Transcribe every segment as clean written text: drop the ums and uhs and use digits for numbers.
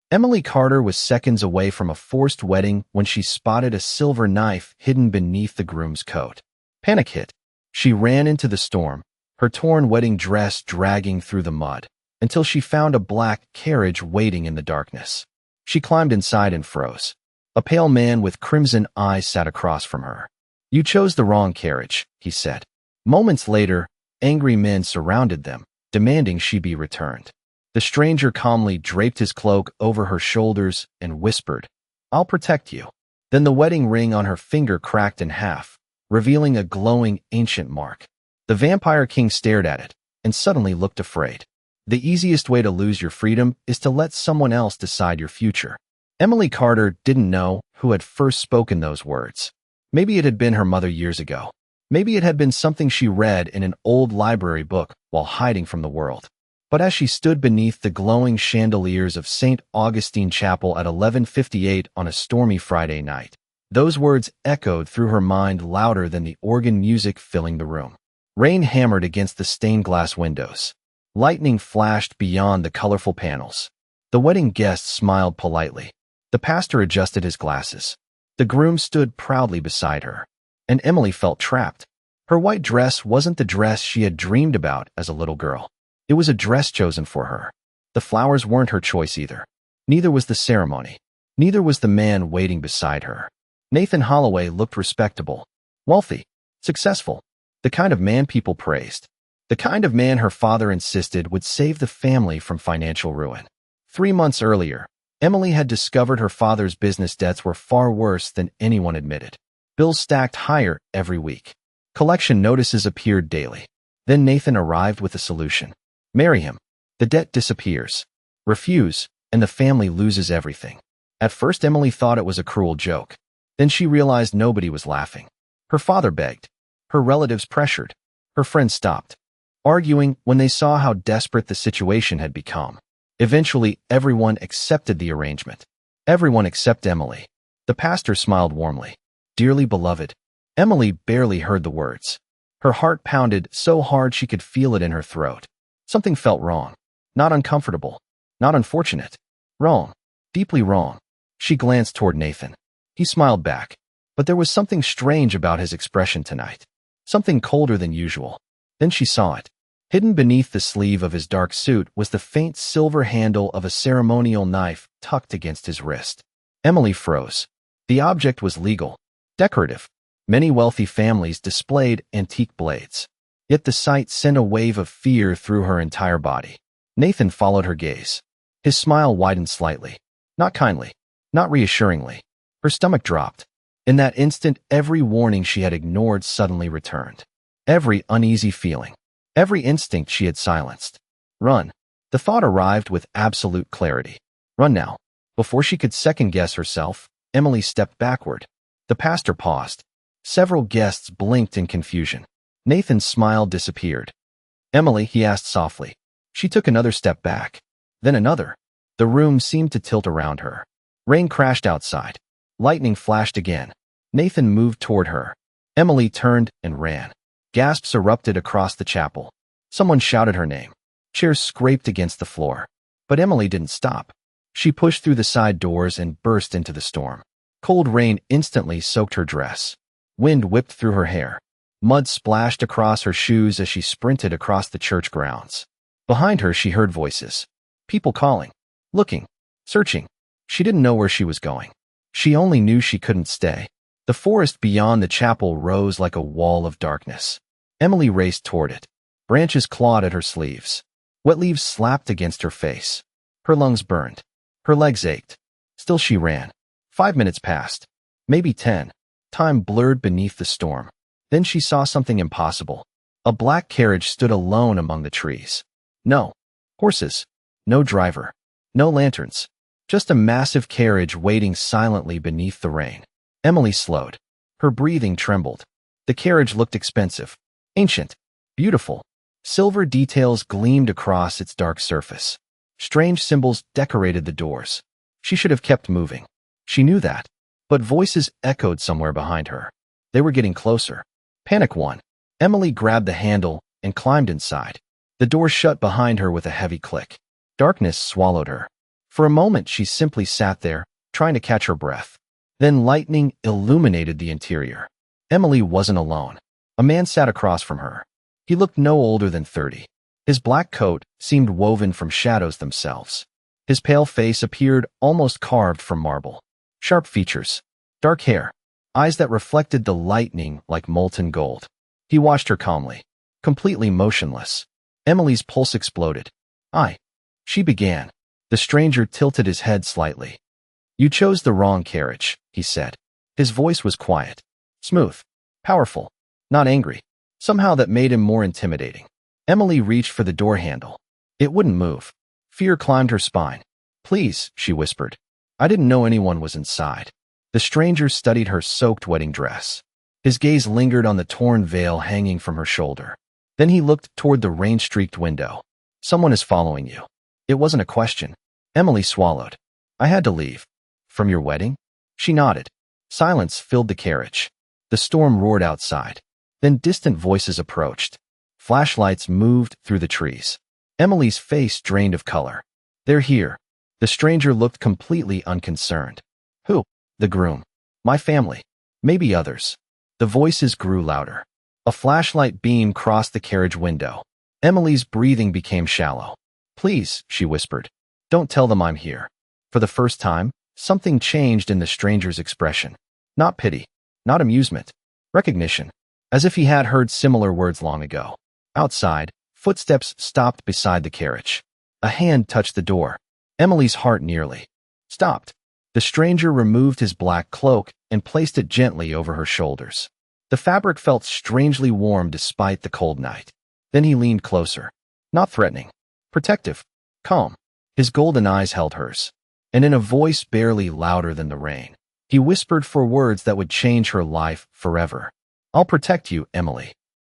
Emily Carter was seconds away from a forced wedding when she spotted a silver knife hidden beneath the groom's coat. Panic hit. She ran into the storm, her torn wedding dress dragging through the mud, until she found a black carriage waiting in the darkness. She climbed inside and froze. A pale man with crimson eyes sat across from her. "You chose the wrong carriage," he said. Moments later, angry men surrounded them, demanding she be returned. The stranger calmly draped his cloak over her shoulders and whispered, "I'll protect you." Then the wedding ring on her finger cracked in half, revealing a glowing ancient mark. The Vampire King stared at it and suddenly looked afraid. The easiest way to lose your freedom is to let someone else decide your future. Emily Carter didn't know who had first spoken those words. Maybe it had been her mother years ago. Maybe it had been something she read in an old library book while hiding from the world. But as she stood beneath the glowing chandeliers of St. Augustine Chapel at 11:58 on a stormy Friday night, those words echoed through her mind louder than the organ music filling the room. Rain hammered against the stained glass windows. Lightning flashed beyond the colorful panels. The wedding guests smiled politely. The pastor adjusted his glasses. The groom stood proudly beside her. And Emily felt trapped. Her white dress wasn't the dress she had dreamed about as a little girl. It was a dress chosen for her. The flowers weren't her choice either. Neither was the ceremony. Neither was the man waiting beside her. Nathan Holloway looked respectable, wealthy, successful, the kind of man people praised. The kind of man her father insisted would save the family from financial ruin. 3 months earlier, Emily had discovered her father's business debts were far worse than anyone admitted. Bills stacked higher every week. Collection notices appeared daily. Then Nathan arrived with a solution. Marry him. The debt disappears. Refuse, and the family loses everything. At first, Emily thought it was a cruel joke. Then she realized nobody was laughing. Her father begged. Her relatives pressured. Her friends stopped arguing when they saw how desperate the situation had become. Eventually, everyone accepted the arrangement. Everyone except Emily. The pastor smiled warmly. "Dearly beloved." Emily barely heard the words. Her heart pounded so hard she could feel it in her throat. Something felt wrong. Not uncomfortable. Not unfortunate. Wrong. Deeply wrong. She glanced toward Nathan. He smiled back. But there was something strange about his expression tonight. Something colder than usual. Then she saw it. Hidden beneath the sleeve of his dark suit was the faint silver handle of a ceremonial knife tucked against his wrist. Emily froze. The object was legal. Decorative. Many wealthy families displayed antique blades. Yet the sight sent a wave of fear through her entire body. Nathan followed her gaze. His smile widened slightly. Not kindly. Not reassuringly. Her stomach dropped. In that instant, every warning she had ignored suddenly returned. Every uneasy feeling. Every instinct she had silenced. Run. The thought arrived with absolute clarity. Run now. Before she could second-guess herself, Emily stepped backward. The pastor paused. Several guests blinked in confusion. Nathan's smile disappeared. "Emily," he asked softly. She took another step back. Then another. The room seemed to tilt around her. Rain crashed outside. Lightning flashed again. Nathan moved toward her. Emily turned and ran. Gasps erupted across the chapel. Someone shouted her name. Chairs scraped against the floor. But Emily didn't stop. She pushed through the side doors and burst into the storm. Cold rain instantly soaked her dress. Wind whipped through her hair. Mud splashed across her shoes as she sprinted across the church grounds. Behind her, she heard voices. People calling. Looking. Searching. She didn't know where she was going. She only knew she couldn't stay. The forest beyond the chapel rose like a wall of darkness. Emily raced toward it. Branches clawed at her sleeves. Wet leaves slapped against her face. Her lungs burned. Her legs ached. Still she ran. 5 minutes passed. Maybe 10. Time blurred beneath the storm. Then she saw something impossible. A black carriage stood alone among the trees. No horses. No driver. No lanterns. Just a massive carriage waiting silently beneath the rain. Emily slowed. Her breathing trembled. The carriage looked expensive. Ancient. Beautiful. Silver details gleamed across its dark surface. Strange symbols decorated the doors. She should have kept moving. She knew that. But voices echoed somewhere behind her. They were getting closer. Panic won. Emily grabbed the handle and climbed inside. The door shut behind her with a heavy click. Darkness swallowed her. For a moment, she simply sat there, trying to catch her breath. Then lightning illuminated the interior. Emily wasn't alone. A man sat across from her. He looked no older than 30. His black coat seemed woven from shadows themselves. His pale face appeared almost carved from marble. Sharp features, dark hair, eyes that reflected the lightning like molten gold. He watched her calmly, completely motionless. Emily's pulse exploded. She began. The stranger tilted his head slightly. You chose the wrong carriage, he said. His voice was quiet, smooth, powerful, not angry. Somehow that made him more intimidating. Emily reached for the door handle. It wouldn't move. Fear climbed her spine. Please, she whispered. I didn't know anyone was inside. The stranger studied her soaked wedding dress. His gaze lingered on the torn veil hanging from her shoulder. Then he looked toward the rain-streaked window. Someone is following you. It wasn't a question. Emily swallowed. I had to leave. From your wedding? She nodded. Silence filled the carriage. The storm roared outside. Then distant voices approached. Flashlights moved through the trees. Emily's face drained of color. They're here. The stranger looked completely unconcerned. Who? The groom. My family. Maybe others. The voices grew louder. A flashlight beam crossed the carriage window. Emily's breathing became shallow. Please, she whispered. Don't tell them I'm here. For the first time, something changed in the stranger's expression. Not pity. Not amusement. Recognition. As if he had heard similar words long ago. Outside, footsteps stopped beside the carriage. A hand touched the door. Emily's heart nearly stopped. The stranger removed his black cloak and placed it gently over her shoulders. The fabric felt strangely warm despite the cold night. Then he leaned closer. Not threatening. Protective. Calm. His golden eyes held hers. And in a voice barely louder than the rain, he whispered for words that would change her life forever. I'll protect you, Emily.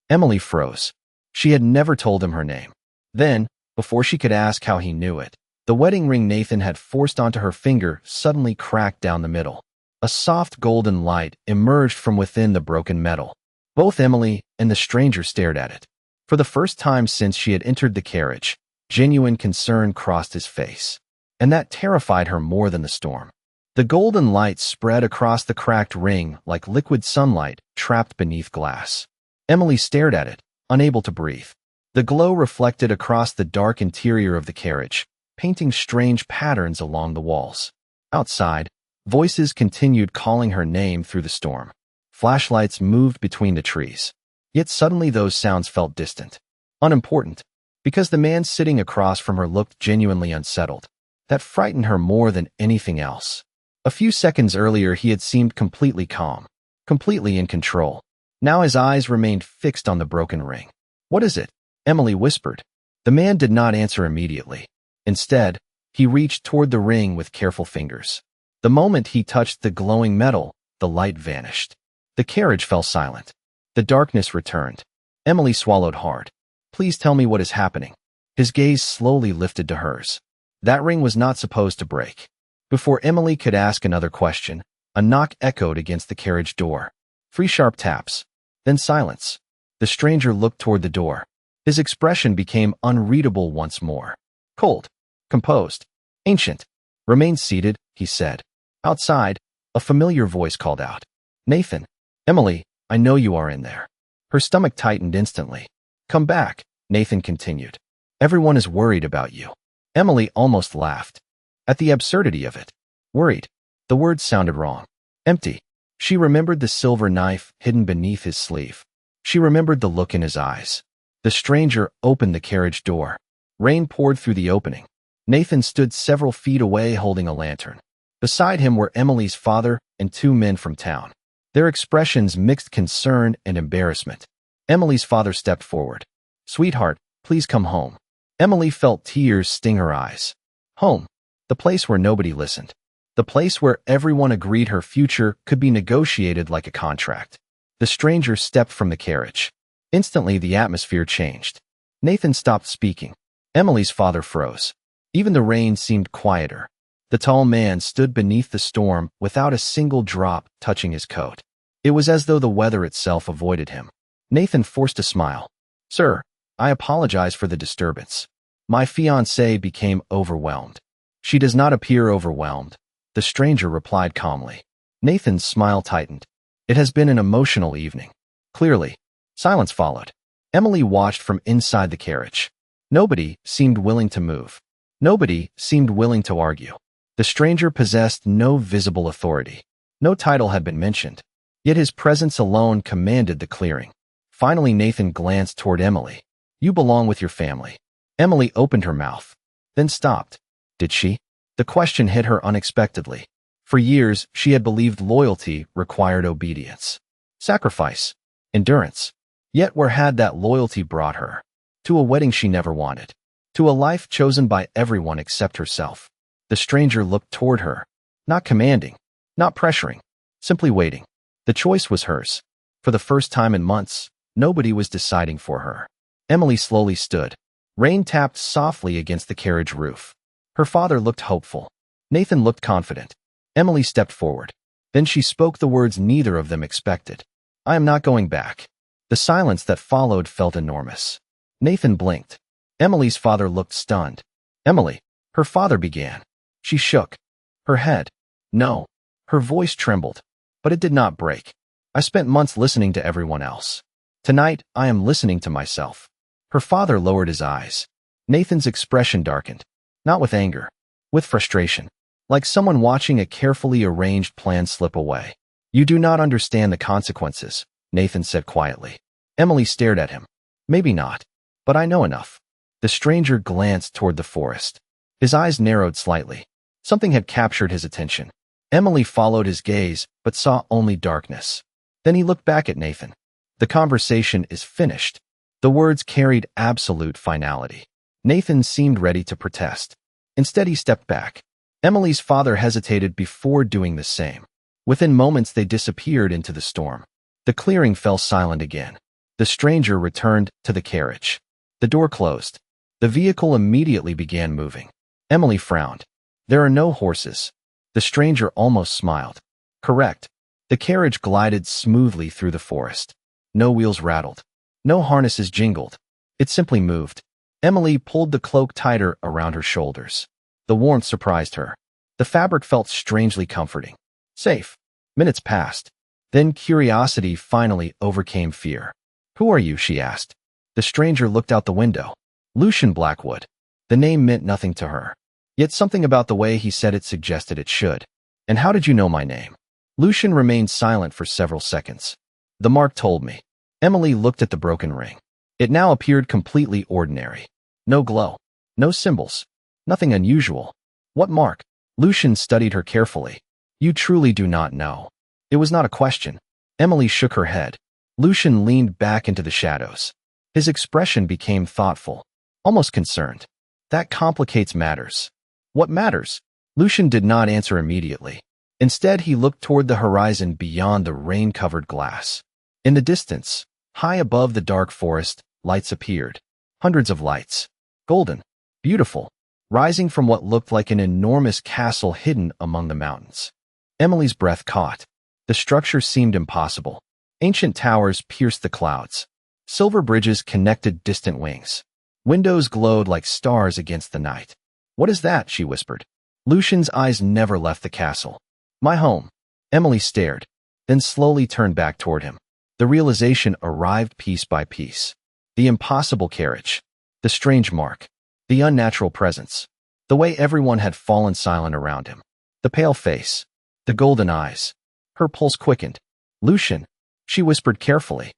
Emily froze. She had never told him her name. Then, before she could ask how he knew it, the wedding ring Nathan had forced onto her finger suddenly cracked down the middle. A soft golden light emerged from within the broken metal. Both Emily and the stranger stared at it. For the first time since she had entered the carriage, genuine concern crossed his face. And that terrified her more than the storm. The golden light spread across the cracked ring like liquid sunlight trapped beneath glass. Emily stared at it, unable to breathe. The glow reflected across the dark interior of the carriage, painting strange patterns along the walls. Outside, voices continued calling her name through the storm. Flashlights moved between the trees. Yet suddenly those sounds felt distant, unimportant, because the man sitting across from her looked genuinely unsettled. That frightened her more than anything else. A few seconds earlier he had seemed completely calm, completely in control. Now his eyes remained fixed on the broken ring. What is it? Emily whispered. The man did not answer immediately. Instead, he reached toward the ring with careful fingers. The moment he touched the glowing metal, the light vanished. The carriage fell silent. The darkness returned. Emily swallowed hard. Please tell me what is happening. His gaze slowly lifted to hers. That ring was not supposed to break. Before Emily could ask another question, a knock echoed against the carriage door. 3 sharp taps. Then silence. The stranger looked toward the door. His expression became unreadable once more. Cold. Composed. Ancient. Remain seated, he said. Outside, a familiar voice called out. Nathan. Emily, I know you are in there. Her stomach tightened instantly. Come back, Nathan continued. Everyone is worried about you. Emily almost laughed. At the absurdity of it. Worried. The words sounded wrong. Empty. She remembered the silver knife hidden beneath his sleeve. She remembered the look in his eyes. The stranger opened the carriage door. Rain poured through the opening. Nathan stood several feet away holding a lantern. Beside him were Emily's father and 2 men from town. Their expressions mixed concern and embarrassment. Emily's father stepped forward. Sweetheart, please come home. Emily felt tears sting her eyes. Home. The place where nobody listened. The place where everyone agreed her future could be negotiated like a contract. The stranger stepped from the carriage. Instantly, the atmosphere changed. Nathan stopped speaking. Emily's father froze. Even the rain seemed quieter. The tall man stood beneath the storm without a single drop touching his coat. It was as though the weather itself avoided him. Nathan forced a smile. Sir, I apologize for the disturbance. My fiancée became overwhelmed. She does not appear overwhelmed, the stranger replied calmly. Nathan's smile tightened. It has been an emotional evening. Clearly. Silence followed. Emily watched from inside the carriage. Nobody seemed willing to move. Nobody seemed willing to argue. The stranger possessed no visible authority. No title had been mentioned. Yet his presence alone commanded the clearing. Finally, Nathan glanced toward Emily. You belong with your family. Emily opened her mouth, then stopped. Did she? The question hit her unexpectedly. For years, she had believed loyalty required obedience, sacrifice, endurance. Yet where had that loyalty brought her? To a wedding she never wanted. To a life chosen by everyone except herself. The stranger looked toward her, not commanding, not pressuring, simply waiting. The choice was hers. For the first time in months, nobody was deciding for her. Emily slowly stood. Rain tapped softly against the carriage roof. Her father looked hopeful. Nathan looked confident. Emily stepped forward. Then she spoke the words neither of them expected. I am not going back. The silence that followed felt enormous. Nathan blinked. Emily's father looked stunned. Emily, her father began. She shook her head. No. Her voice trembled, but it did not break. I spent months listening to everyone else. Tonight, I am listening to myself. Her father lowered his eyes. Nathan's expression darkened, not with anger, with frustration, like someone watching a carefully arranged plan slip away. You do not understand the consequences, Nathan said quietly. Emily stared at him. Maybe not, but I know enough. The stranger glanced toward the forest. His eyes narrowed slightly. Something had captured his attention. Emily followed his gaze, but saw only darkness. Then he looked back at Nathan. The conversation is finished. The words carried absolute finality. Nathan seemed ready to protest. Instead, he stepped back. Emily's father hesitated before doing the same. Within moments, they disappeared into the storm. The clearing fell silent again. The stranger returned to the carriage. The door closed. The vehicle immediately began moving. Emily frowned. There are no horses. The stranger almost smiled. Correct. The carriage glided smoothly through the forest. No wheels rattled. No harnesses jingled. It simply moved. Emily pulled the cloak tighter around her shoulders. The warmth surprised her. The fabric felt strangely comforting. Safe. Minutes passed. Then curiosity finally overcame fear. Who are you? She asked. The stranger looked out the window. Lucian Blackwood. The name meant nothing to her. Yet something about the way he said it suggested it should. And how did you know my name? Lucian remained silent for several seconds. The mark told me. Emily looked at the broken ring. It now appeared completely ordinary. No glow. No symbols. Nothing unusual. What mark? Lucian studied her carefully. You truly do not know. It was not a question. Emily shook her head. Lucian leaned back into the shadows. His expression became thoughtful, almost concerned. That complicates matters. What matters? Lucian did not answer immediately. Instead, he looked toward the horizon beyond the rain-covered glass. In the distance, high above the dark forest, lights appeared. Hundreds of lights. Golden. Beautiful. Rising from what looked like an enormous castle hidden among the mountains. Emily's breath caught. The structure seemed impossible. Ancient towers pierced the clouds. Silver bridges connected distant wings. Windows glowed like stars against the night. What is that? She whispered. Lucian's eyes never left the castle. My home. Emily stared, then slowly turned back toward him. The realization arrived piece by piece. The impossible carriage. The strange mark. The unnatural presence. The way everyone had fallen silent around him. The pale face. The golden eyes. Her pulse quickened. Lucian, she whispered carefully.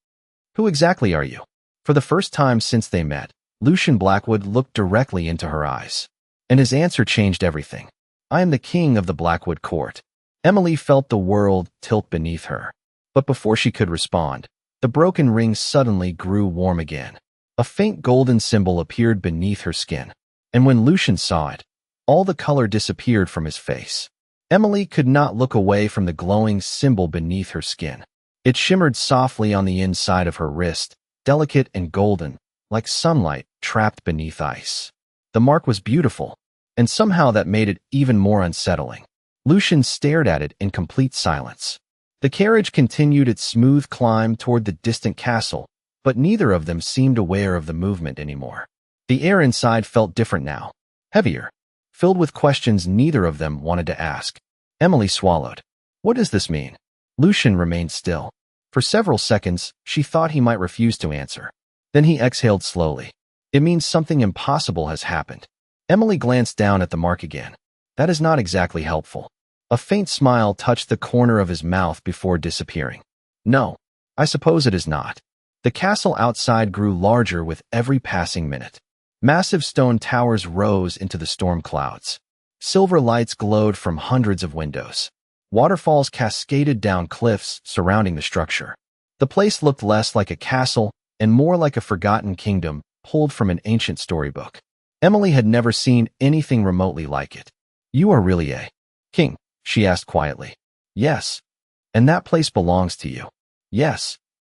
Who exactly are you? For the first time since they met, Lucian Blackwood looked directly into her eyes. And his answer changed everything. I am the king of the Blackwood court. Emily felt the world tilt beneath her. But before she could respond, the broken ring suddenly grew warm again. A faint golden symbol appeared beneath her skin. And when Lucian saw it, all the color disappeared from his face. Emily could not look away from the glowing symbol beneath her skin. It shimmered softly on the inside of her wrist, delicate and golden, like sunlight trapped beneath ice. The mark was beautiful, and somehow that made it even more unsettling. Lucian stared at it in complete silence. The carriage continued its smooth climb toward the distant castle, but neither of them seemed aware of the movement anymore. The air inside felt different now. Heavier. filled with questions neither of them wanted to ask. Emily swallowed. What does this mean? Lucian remained still. For several seconds, she thought he might refuse to answer. Then he exhaled slowly. It means something impossible has happened. Emily glanced down at the mark again. That is not exactly helpful. A faint smile touched the corner of his mouth before disappearing. No, I suppose it is not. The castle outside grew larger with every passing minute. Massive stone towers rose into the storm clouds. Silver lights glowed from hundreds of windows. Waterfalls cascaded down cliffs surrounding the structure. The place looked less like a castle and more like a forgotten kingdom pulled from an ancient storybook. Emily had never seen anything remotely like it. You are really a king? She asked quietly. Yes. And that place belongs to you? Yes.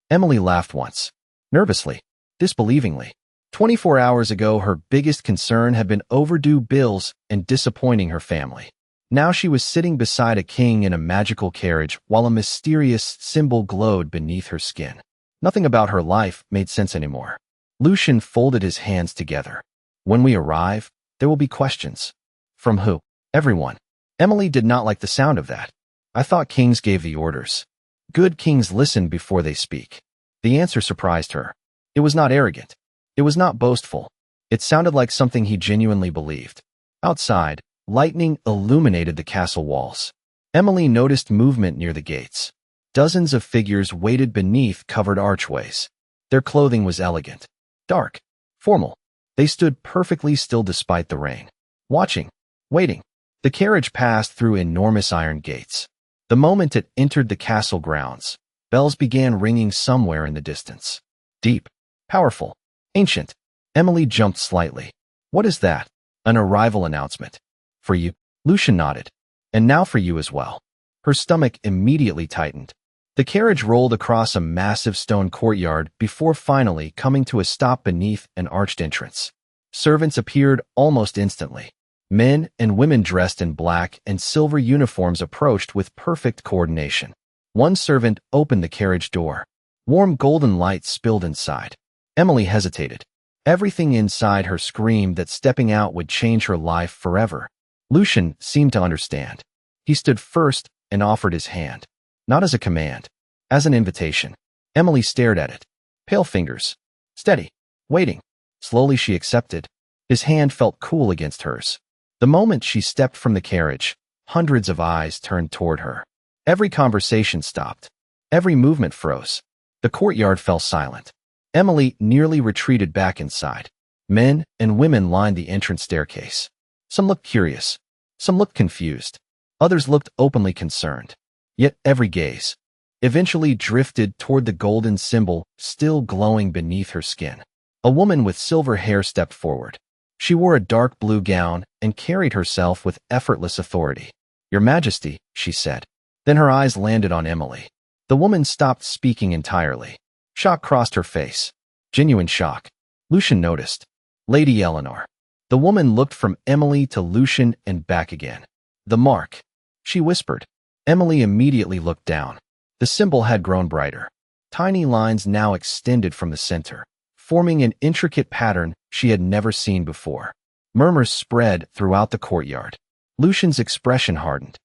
Emily laughed once. Nervously. Disbelievingly. 24 hours ago, her biggest concern had been overdue bills and disappointing her family. Now she was sitting beside a king in a magical carriage while a mysterious symbol glowed beneath her skin. Nothing about her life made sense anymore. Lucian folded his hands together. When we arrive, there will be questions. From who? Everyone. Emily did not like the sound of that. I thought kings gave the orders. Good kings listen before they speak. The answer surprised her. It was not arrogant. It was not boastful. It sounded like something he genuinely believed. Outside, lightning illuminated the castle walls. Emily noticed movement near the gates. Dozens of figures waited beneath covered archways. Their clothing was elegant, dark, formal. They stood perfectly still despite the rain. Watching, waiting. The carriage passed through enormous iron gates. The moment it entered the castle grounds, bells began ringing somewhere in the distance. Deep, powerful, ancient. Emily jumped slightly. What is that? An arrival announcement. For you? Lucian nodded. And now for you as well. Her stomach immediately tightened. The carriage rolled across a massive stone courtyard before finally coming to a stop beneath an arched entrance. Servants appeared almost instantly. Men and women dressed in black and silver uniforms approached with perfect coordination. One servant opened the carriage door. Warm golden light spilled inside. Emily hesitated. Everything inside her screamed that stepping out would change her life forever. Lucian seemed to understand. He stood first and offered his hand. Not as a command, as an invitation. Emily stared at it. Pale fingers. Steady. Waiting. Slowly she accepted. His hand felt cool against hers. The moment she stepped from the carriage, hundreds of eyes turned toward her. Every conversation stopped. Every movement froze. The courtyard fell silent. Emily nearly retreated back inside. Men and women lined the entrance staircase. Some looked curious. Some looked confused. Others looked openly concerned. Yet every gaze eventually drifted toward the golden symbol still glowing beneath her skin. A woman with silver hair stepped forward. She wore a dark blue gown and carried herself with effortless authority. Your Majesty, she said. Then her eyes landed on Emily. The woman stopped speaking entirely. Shock crossed her face. Genuine shock. Lucian noticed. Lady Eleanor. The woman looked from Emily to Lucian and back again. The mark. She whispered. Emily immediately looked down. The symbol had grown brighter. Tiny lines now extended from the center, forming an intricate pattern she had never seen before. Murmurs spread throughout the courtyard. Lucian's expression hardened.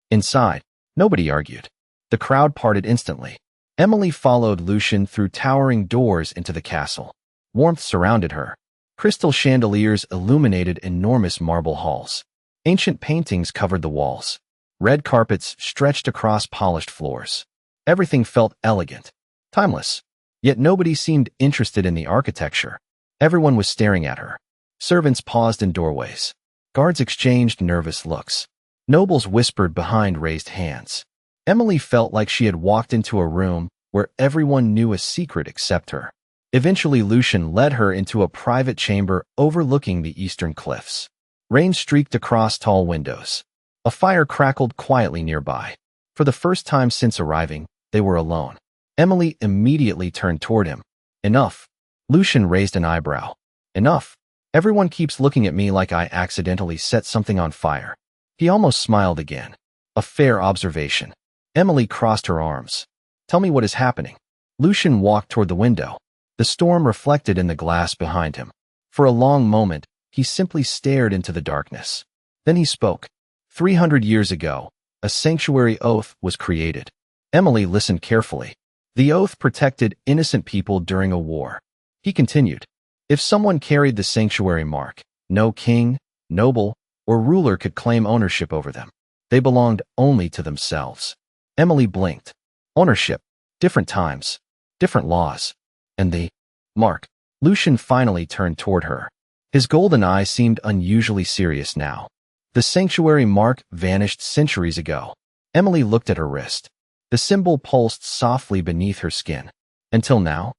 Inside, nobody argued. The crowd parted instantly. Emily followed Lucian through towering doors into the castle. Warmth surrounded her. Crystal chandeliers illuminated enormous marble halls. Ancient paintings covered the walls. Red carpets stretched across polished floors. Everything felt elegant, timeless. Yet nobody seemed interested in the architecture. Everyone was staring at her. Servants paused in doorways. Guards exchanged nervous looks. Nobles whispered behind raised hands. Emily felt like she had walked into a room where everyone knew a secret except her. Eventually, Lucian led her into a private chamber overlooking the eastern cliffs. Rain streaked across tall windows. A fire crackled quietly nearby. For the first time since arriving, they were alone. Emily immediately turned toward him. Enough. Lucian raised an eyebrow. Enough. Everyone keeps looking at me like I accidentally set something on fire. He almost smiled again. A fair observation. Emily crossed her arms. Tell me what is happening. Lucian walked toward the window. The storm reflected in the glass behind him. For a long moment, he simply stared into the darkness. Then he spoke. 300 years ago, a sanctuary oath was created. Emily listened carefully. The oath protected innocent people during a war. He continued. If someone carried the sanctuary mark, no king, noble, or ruler could claim ownership over them. They belonged only to themselves. Emily blinked. Ownership. Different times. Different laws. And the mark. Lucian finally turned toward her. His golden eyes seemed unusually serious now. The sanctuary mark vanished centuries ago. Emily looked at her wrist. The symbol pulsed softly beneath her skin. Until now?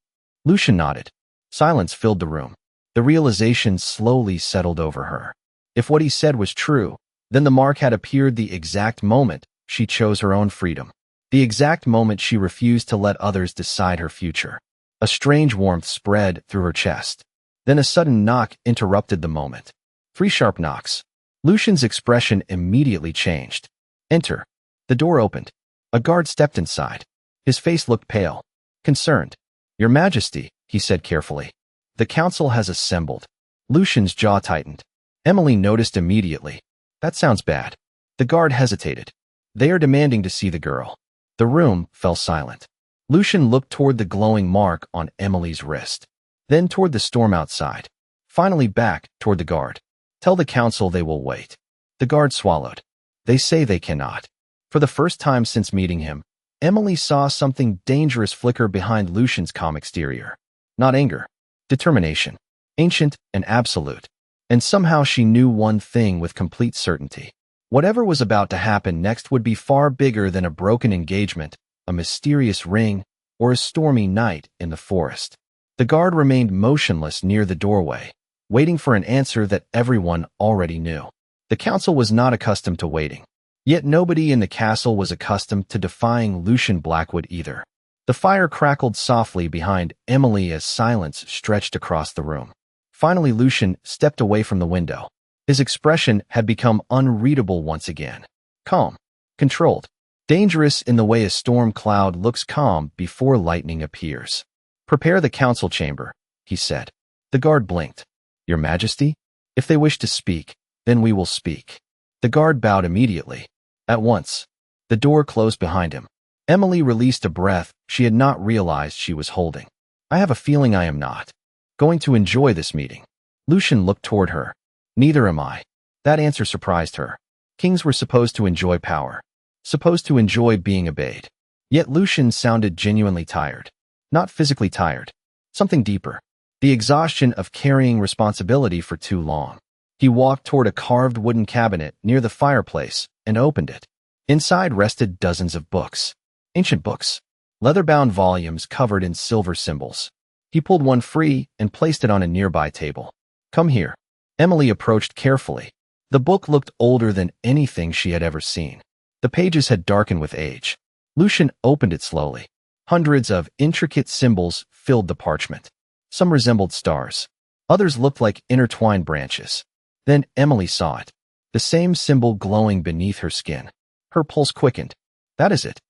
Lucian nodded. Silence filled the room. The realization slowly settled over her. If what he said was true, then the mark had appeared the exact moment she chose her own freedom. The exact moment she refused to let others decide her future. A strange warmth spread through her chest. Then a sudden knock interrupted the moment. 3 sharp knocks. Lucian's expression immediately changed. Enter. The door opened. A guard stepped inside. His face looked pale, concerned. Your Majesty, he said carefully. The council has assembled. Lucian's jaw tightened. Emily noticed immediately. That sounds bad. The guard hesitated. They are demanding to see the girl. The room fell silent. Lucian looked toward the glowing mark on Emily's wrist, then toward the storm outside, finally back toward the guard. Tell the council they will wait. The guard swallowed. They say they cannot. For the first time since meeting him, Emily saw something dangerous flicker behind Lucian's calm exterior. Not anger. Determination. Ancient and absolute. And somehow she knew one thing with complete certainty. Whatever was about to happen next would be far bigger than a broken engagement, a mysterious ring, or a stormy night in the forest. The guard remained motionless near the doorway, waiting for an answer that everyone already knew. The council was not accustomed to waiting. Yet nobody in the castle was accustomed to defying Lucian Blackwood either. The fire crackled softly behind Emily as silence stretched across the room. Finally, Lucian stepped away from the window. His expression had become unreadable once again. Calm. Controlled. Dangerous in the way a storm cloud looks calm before lightning appears. Prepare the council chamber, he said. The guard blinked. Your Majesty? If they wish to speak, then we will speak. The guard bowed immediately. At once. The door closed behind him. Emily released a breath she had not realized she was holding. I have a feeling I am not going to enjoy this meeting. Lucian looked toward her. Neither am I. That answer surprised her. Kings were supposed to enjoy power. Supposed to enjoy being obeyed. Yet Lucian sounded genuinely tired. Not physically tired. Something deeper. The exhaustion of carrying responsibility for too long. He walked toward a carved wooden cabinet near the fireplace and opened it. Inside rested dozens of books. Ancient books. Leather-bound volumes covered in silver symbols. He pulled one free and placed it on a nearby table. Come here. Emily approached carefully. The book looked older than anything she had ever seen. The pages had darkened with age. Lucian opened it slowly. Hundreds of intricate symbols filled the parchment. Some resembled stars. Others looked like intertwined branches. Then Emily saw it. The same symbol glowing beneath her skin. Her pulse quickened. That is it.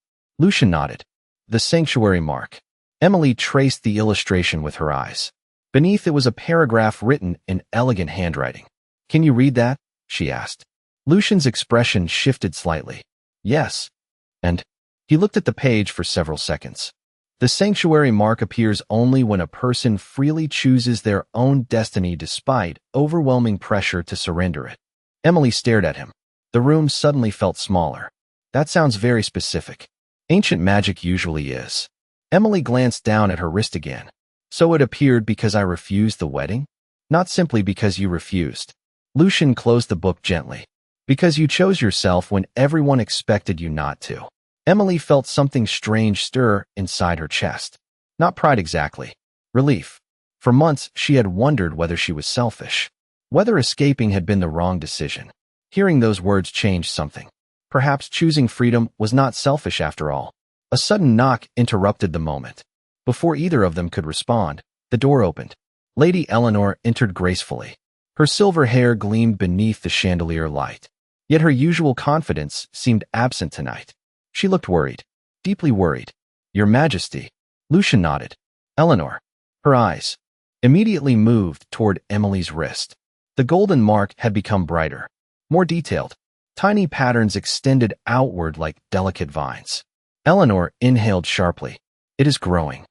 Lucian nodded. The sanctuary mark. Emily traced the illustration with her eyes. Beneath it was a paragraph written in elegant handwriting. Can you read that? She asked. Lucian's expression shifted slightly. Yes. And he looked at the page for several seconds. The sanctuary mark appears only when a person freely chooses their own destiny despite overwhelming pressure to surrender it. Emily stared at him. The room suddenly felt smaller. That sounds very specific. Ancient magic usually is. Emily glanced down at her wrist again. So it appeared because I refused the wedding? Not simply because you refused. Lucian closed the book gently. Because you chose yourself when everyone expected you not to. Emily felt something strange stir inside her chest. Not pride exactly. Relief. For months, she had wondered whether she was selfish. Whether escaping had been the wrong decision. Hearing those words changed something. Perhaps choosing freedom was not selfish after all. A sudden knock interrupted the moment. Before either of them could respond, the door opened. Lady Eleanor entered gracefully. Her silver hair gleamed beneath the chandelier light. Yet her usual confidence seemed absent tonight. She looked worried. Deeply worried. Your Majesty. Lucian nodded. Eleanor. Her eyes immediately moved toward Emily's wrist. The golden mark had become brighter. more detailed. Tiny patterns extended outward like delicate vines. Eleanor inhaled sharply. It is growing.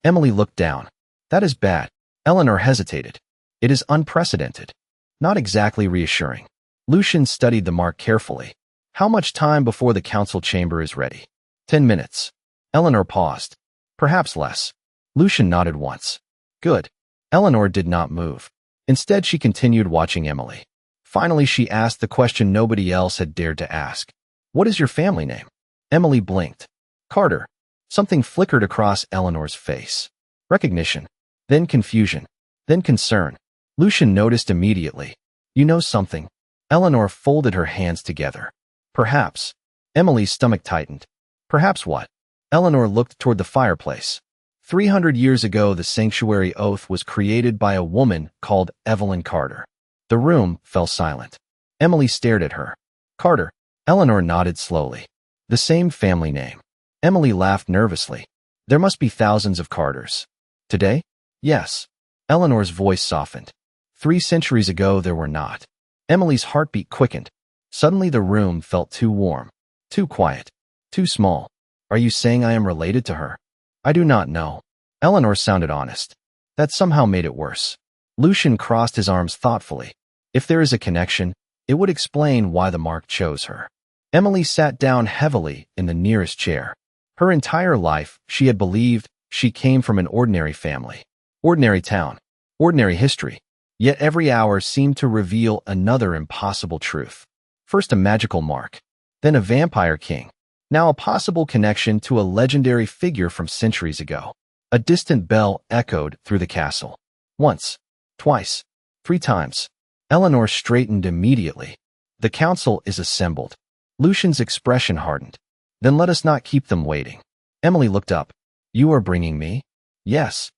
Emily looked down. That is bad. Eleanor hesitated. It is unprecedented. Not exactly reassuring. Lucian studied the mark carefully. How much time before the council chamber is ready? 10 minutes. Eleanor paused. Perhaps less. Lucian nodded once. Good. Eleanor did not move. Instead, she continued watching Emily. Finally, she asked the question nobody else had dared to ask. What is your family name? Emily blinked. Carter. Something flickered across Eleanor's face. Recognition. Then confusion. Then concern. Lucian noticed immediately. You know something. Eleanor folded her hands together. Perhaps. Emily's stomach tightened. Perhaps what? Eleanor looked toward the fireplace. 300 years ago, the sanctuary oath was created by a woman called Evelyn Carter. The room fell silent. Emily stared at her. Carter. Eleanor nodded slowly. The same family name. Emily laughed nervously. There must be thousands of Carters. Today? Yes. Eleanor's voice softened. 3 centuries ago, there were not. Emily's heartbeat quickened. Suddenly the room felt too warm, too quiet, too small. Are you saying I am related to her? I do not know. Eleanor sounded honest. That somehow made it worse. Lucian crossed his arms thoughtfully. If there is a connection, it would explain why the mark chose her. Emily sat down heavily in the nearest chair. Her entire life, she had believed she came from an ordinary family, ordinary town, ordinary history. Yet every hour seemed to reveal another impossible truth. First a magical mark, then a vampire king, now a possible connection to a legendary figure from centuries ago. A distant bell echoed through the castle. Once, twice, 3 times. Eleanor straightened immediately. The council is assembled. Lucian's expression hardened. Then let us not keep them waiting. Emily looked up. You are bringing me? Yes.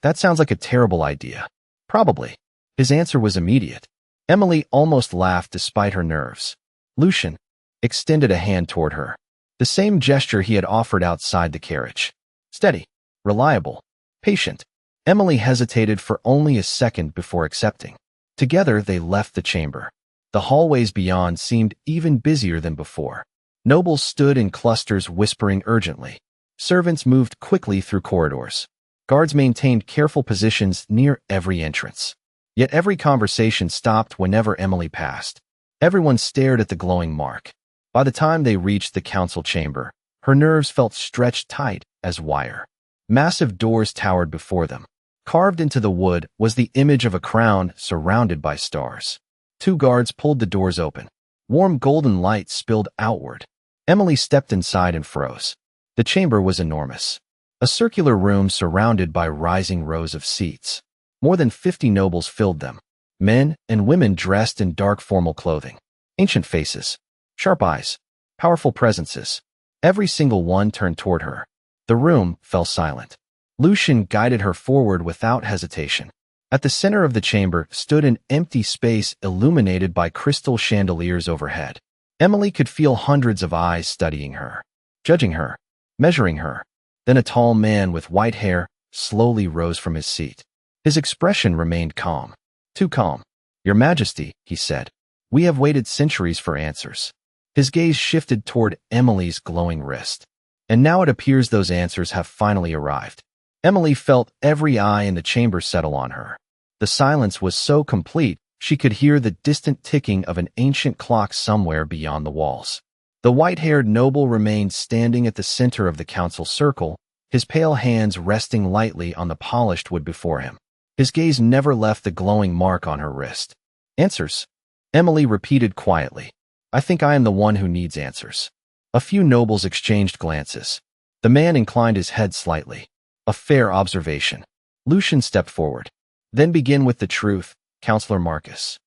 That sounds like a terrible idea. Probably. His answer was immediate. Emily almost laughed despite her nerves. Lucian extended a hand toward her. The same gesture he had offered outside the carriage. Steady, reliable, patient. Emily hesitated for only a second before accepting. Together they left the chamber. The hallways beyond seemed even busier than before. Nobles stood in clusters whispering urgently. Servants moved quickly through corridors. Guards maintained careful positions near every entrance. Yet every conversation stopped whenever Emily passed. Everyone stared at the glowing mark. By the time they reached the council chamber, her nerves felt stretched tight as wire. Massive doors towered before them. Carved into the wood was the image of a crown surrounded by stars. 2 guards pulled the doors open. Warm golden light spilled outward. Emily stepped inside and froze. The chamber was enormous. A circular room surrounded by rising rows of seats. More than 50 nobles filled them. Men and women dressed in dark formal clothing. Ancient faces. Sharp eyes. Powerful presences. Every single one turned toward her. The room fell silent. Lucian guided her forward without hesitation. At the center of the chamber stood an empty space illuminated by crystal chandeliers overhead. Emily could feel hundreds of eyes studying her, judging her, measuring her. Then a tall man with white hair slowly rose from his seat. His expression remained calm. Too calm. Your Majesty, he said, we have waited centuries for answers. His gaze shifted toward Emily's glowing wrist. And now it appears those answers have finally arrived. Emily felt every eye in the chamber settle on her. The silence was so complete, she could hear the distant ticking of an ancient clock somewhere beyond the walls. The white-haired noble remained standing at the center of the council circle, his pale hands resting lightly on the polished wood before him. His gaze never left the glowing mark on her wrist. Answers? Emily repeated quietly. I think I am the one who needs answers. A few nobles exchanged glances. The man inclined his head slightly. A fair observation. Lucian stepped forward. Then begin with the truth, Counselor Marcus.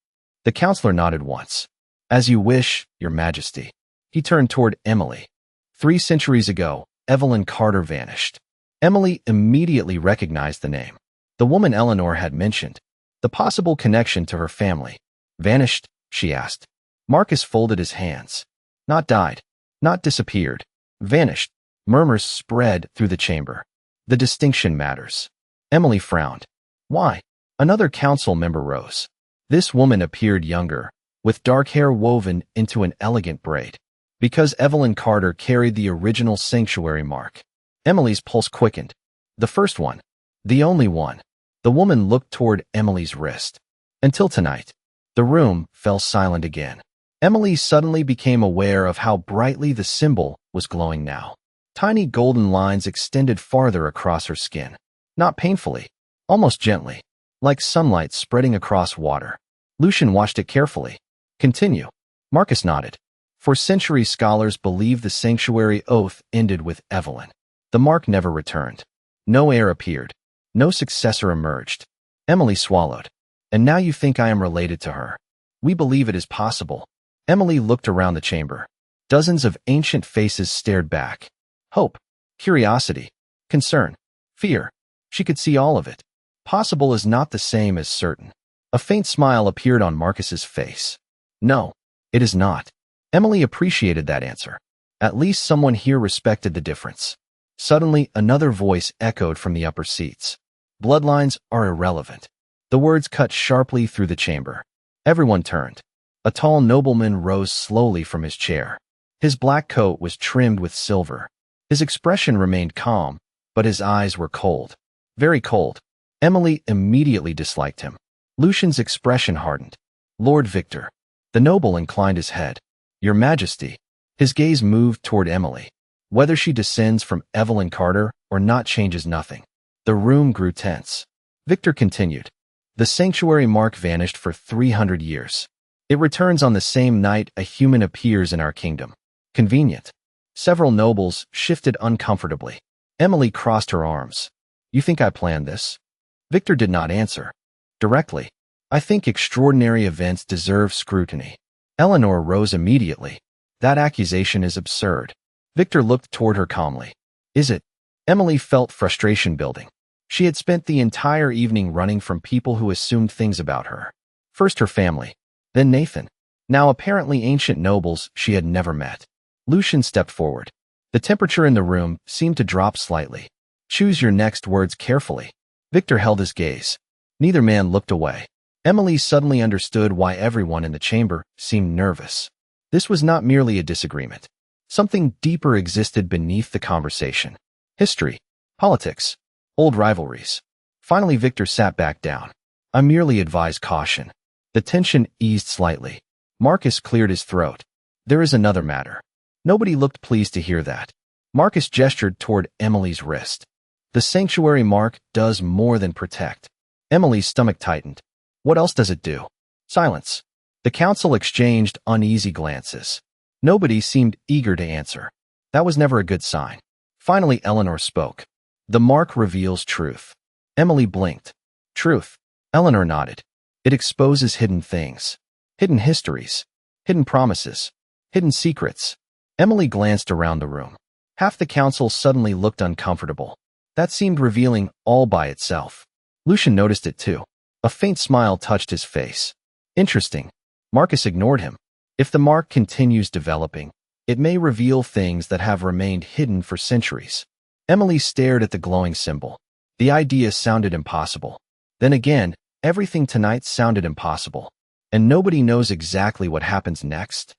The counselor nodded once. As you wish, Your Majesty. He turned toward Emily. 3 centuries ago, Evelyn Carter vanished. Emily immediately recognized the name. The woman Eleanor had mentioned. The possible connection to her family. Vanished, she asked. Marcus folded his hands. Not died. Not disappeared. Vanished. Murmurs spread through the chamber. The distinction matters. Emily frowned. Why? Another council member rose. This woman appeared younger, with dark hair woven into an elegant braid. Because Evelyn Carter carried the original sanctuary mark, Emily's pulse quickened. The first one. The only one. The woman looked toward Emily's wrist. Until tonight. The room fell silent again. Emily suddenly became aware of how brightly the symbol was glowing now. Tiny golden lines extended farther across her skin. Not painfully, almost gently, like sunlight spreading across water. Lucian watched it carefully. Continue. Marcus nodded. For centuries, scholars believe the sanctuary oath ended with Evelyn. The mark never returned. No heir appeared. No successor emerged. Emily swallowed. And now you think I am related to her. We believe it is possible. Emily looked around the chamber. Dozens of ancient faces stared back. Hope, curiosity, concern, fear. She could see all of it. Possible is not the same as certain. A faint smile appeared on Marcus's face. No, it is not. Emily appreciated that answer. At least someone here respected the difference. Suddenly, another voice echoed from the upper seats. Bloodlines are irrelevant. The words cut sharply through the chamber. Everyone turned. A tall nobleman rose slowly from his chair. His black coat was trimmed with silver. His expression remained calm, but his eyes were cold. Very cold. Emily immediately disliked him. Lucian's expression hardened. Lord Victor. The noble inclined his head. Your Majesty. His gaze moved toward Emily. Whether she descends from Evelyn Carter or not changes nothing. The room grew tense. Victor continued. The sanctuary mark vanished for 300 years. It returns on the same night a human appears in our kingdom. Convenient. Several nobles shifted uncomfortably. Emily crossed her arms. You think I planned this? Victor did not answer. Directly. I think extraordinary events deserve scrutiny. Eleanor rose immediately. That accusation is absurd. Victor looked toward her calmly. Is it? Emily felt frustration building. She had spent the entire evening running from people who assumed things about her. First her family, then Nathan. Now apparently ancient nobles she had never met. Lucian stepped forward. The temperature in the room seemed to drop slightly. Choose your next words carefully. Victor held his gaze. Neither man looked away. Emily suddenly understood why everyone in the chamber seemed nervous. This was not merely a disagreement. Something deeper existed beneath the conversation. History, politics, old rivalries. Finally, Victor sat back down. I merely advise caution. The tension eased slightly. Marcus cleared his throat. There is another matter. Nobody looked pleased to hear that. Marcus gestured toward Emily's wrist. The sanctuary mark does more than protect. Emily's stomach tightened. What else does it do? Silence. The council exchanged uneasy glances. Nobody seemed eager to answer. That was never a good sign. Finally, Eleanor spoke. The mark reveals truth. Emily blinked. Truth. Eleanor nodded. It exposes hidden things. Hidden histories. Hidden promises. Hidden secrets. Emily glanced around the room. Half the council suddenly looked uncomfortable. That seemed revealing all by itself. Lucian noticed it too. A faint smile touched his face. Interesting. Marcus ignored him. If the mark continues developing, it may reveal things that have remained hidden for centuries. Emily stared at the glowing symbol. The idea sounded impossible. Then again, everything tonight sounded impossible. And nobody knows exactly what happens next?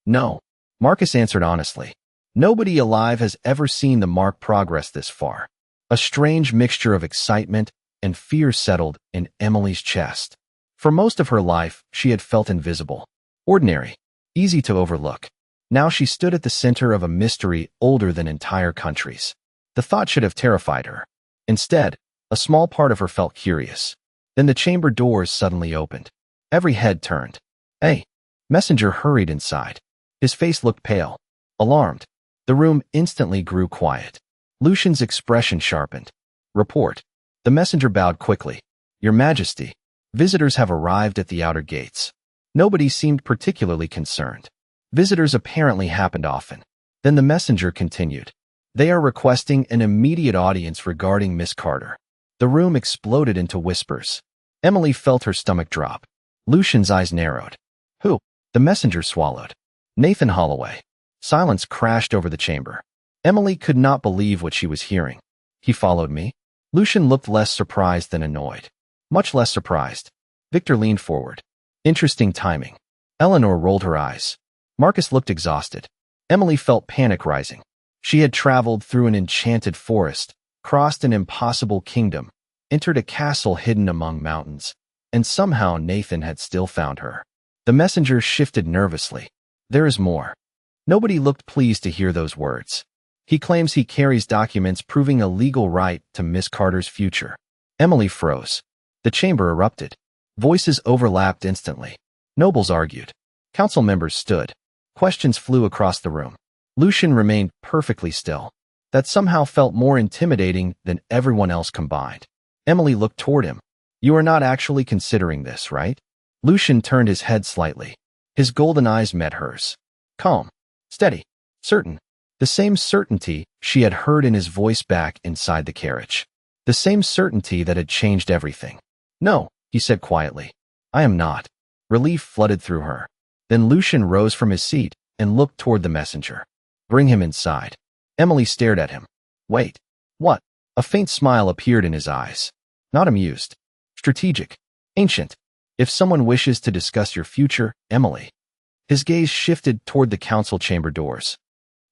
No. Marcus answered honestly. Nobody alive has ever seen the mark progress this far. A strange mixture of excitement and fear settled in Emily's chest. For most of her life, she had felt invisible. Ordinary. Easy to overlook. Now she stood at the center of a mystery older than entire countries. The thought should have terrified her. Instead, a small part of her felt curious. Then the chamber doors suddenly opened. Every head turned. A messenger hurried inside. His face looked pale. Alarmed. The room instantly grew quiet. Lucian's expression sharpened. Report. The messenger bowed quickly. Your Majesty, visitors have arrived at the outer gates. Nobody seemed particularly concerned. Visitors apparently happened often. Then the messenger continued. They are requesting an immediate audience regarding Miss Carter. The room exploded into whispers. Emily felt her stomach drop. Lucian's eyes narrowed. Who? The messenger swallowed. Nathan Holloway. Silence crashed over the chamber. Emily could not believe what she was hearing. He followed me? Lucian looked less surprised than annoyed. Much less surprised. Victor leaned forward. Interesting timing. Eleanor rolled her eyes. Marcus looked exhausted. Emily felt panic rising. She had traveled through an enchanted forest, crossed an impossible kingdom, entered a castle hidden among mountains, and somehow Nathan had still found her. The messenger shifted nervously. There is more. Nobody looked pleased to hear those words. He claims he carries documents proving a legal right to Miss Carter's future. Emily froze. The chamber erupted. Voices overlapped instantly. Nobles argued. Council members stood. Questions flew across the room. Lucian remained perfectly still. That somehow felt more intimidating than everyone else combined. Emily looked toward him. You are not actually considering this, right? Lucian turned his head slightly. His golden eyes met hers. Calm. Steady. Certain. The same certainty she had heard in his voice back inside the carriage. The same certainty that had changed everything. No, he said quietly. I am not. Relief flooded through her. Then Lucian rose from his seat and looked toward the messenger. Bring him inside. Emily stared at him. Wait. What? A faint smile appeared in his eyes. Not amused. Strategic. Ancient. If someone wishes to discuss your future, Emily. His gaze shifted toward the council chamber doors.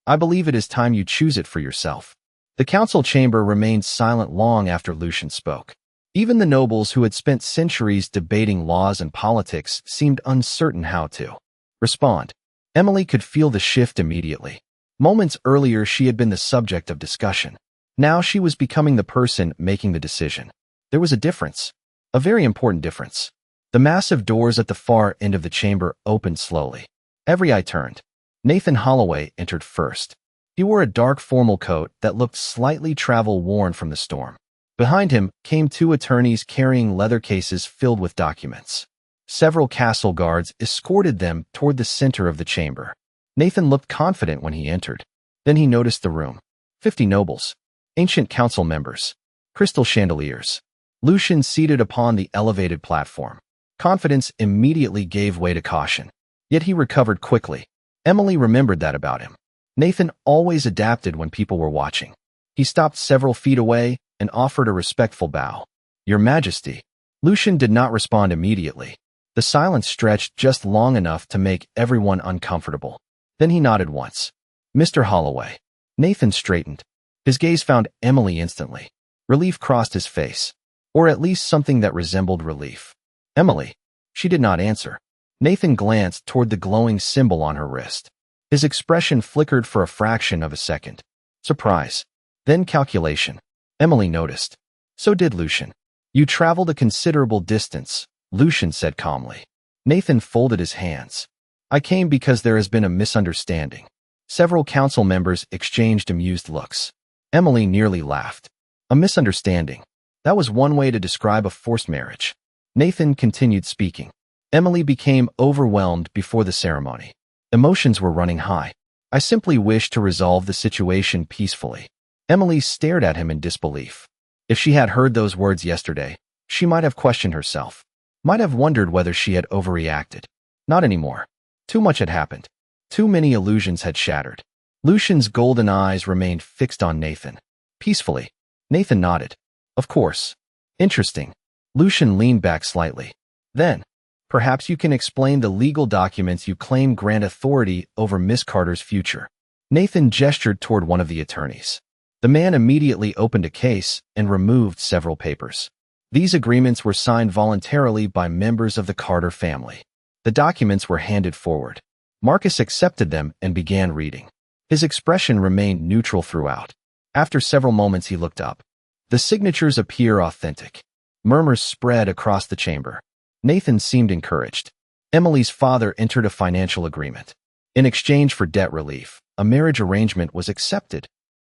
I believe it is time you choose it for yourself. The council chamber remained silent long after Lucian spoke. Even the nobles who had spent centuries debating laws and politics seemed uncertain how to respond. Emily could feel the shift immediately. Moments earlier, she had been the subject of discussion. Now she was becoming the person making the decision. There was a difference. A very important difference. The massive doors at the far end of the chamber opened slowly. Every eye turned. Nathan Holloway entered first. He wore a dark formal coat that looked slightly travel-worn from the storm. Behind him came two attorneys carrying leather cases filled with documents. Several castle guards escorted them toward the center of the chamber. Nathan looked confident when he entered. Then he noticed the room. 50 nobles. Ancient council members. Crystal chandeliers. Lucian seated upon the elevated platform. Confidence immediately gave way to caution. Yet he recovered quickly. Emily remembered that about him. Nathan always adapted when people were watching. He stopped several feet away and offered a respectful bow. Your Majesty. Lucian did not respond immediately. The silence stretched just long enough to make everyone uncomfortable. Then he nodded once. Mr. Holloway. Nathan straightened. His gaze found Emily instantly. Relief crossed his face. Or at least something that resembled relief. Emily. She did not answer. Nathan glanced toward the glowing symbol on her wrist. His expression flickered for a fraction of a second. Surprise. Then calculation. Emily noticed. So did Lucian. You traveled a considerable distance, Lucian said calmly. Nathan folded his hands. I came because there has been a misunderstanding. Several council members exchanged amused looks. Emily nearly laughed. A misunderstanding. That was one way to describe a forced marriage. Nathan continued speaking. Emily became overwhelmed before the ceremony. Emotions were running high. I simply wished to resolve the situation peacefully. Emily stared at him in disbelief. If she had heard those words yesterday, she might have questioned herself. Might have wondered whether she had overreacted. Not anymore. Too much had happened. Too many illusions had shattered. Lucian's golden eyes remained fixed on Nathan. Peacefully. Nathan nodded. Of course. Interesting. Lucian leaned back slightly. Then, perhaps you can explain the legal documents you claim grant authority over Miss Carter's future. Nathan gestured toward one of the attorneys. The man immediately opened a case and removed several papers. These agreements were signed voluntarily by members of the Carter family. The documents were handed forward. Marcus accepted them and began reading. His expression remained neutral throughout. After several moments, he looked up. The signatures appear authentic. Murmurs spread across the chamber. Nathan seemed encouraged. Emily's father entered a financial agreement. In exchange for debt relief, a marriage arrangement was accepted.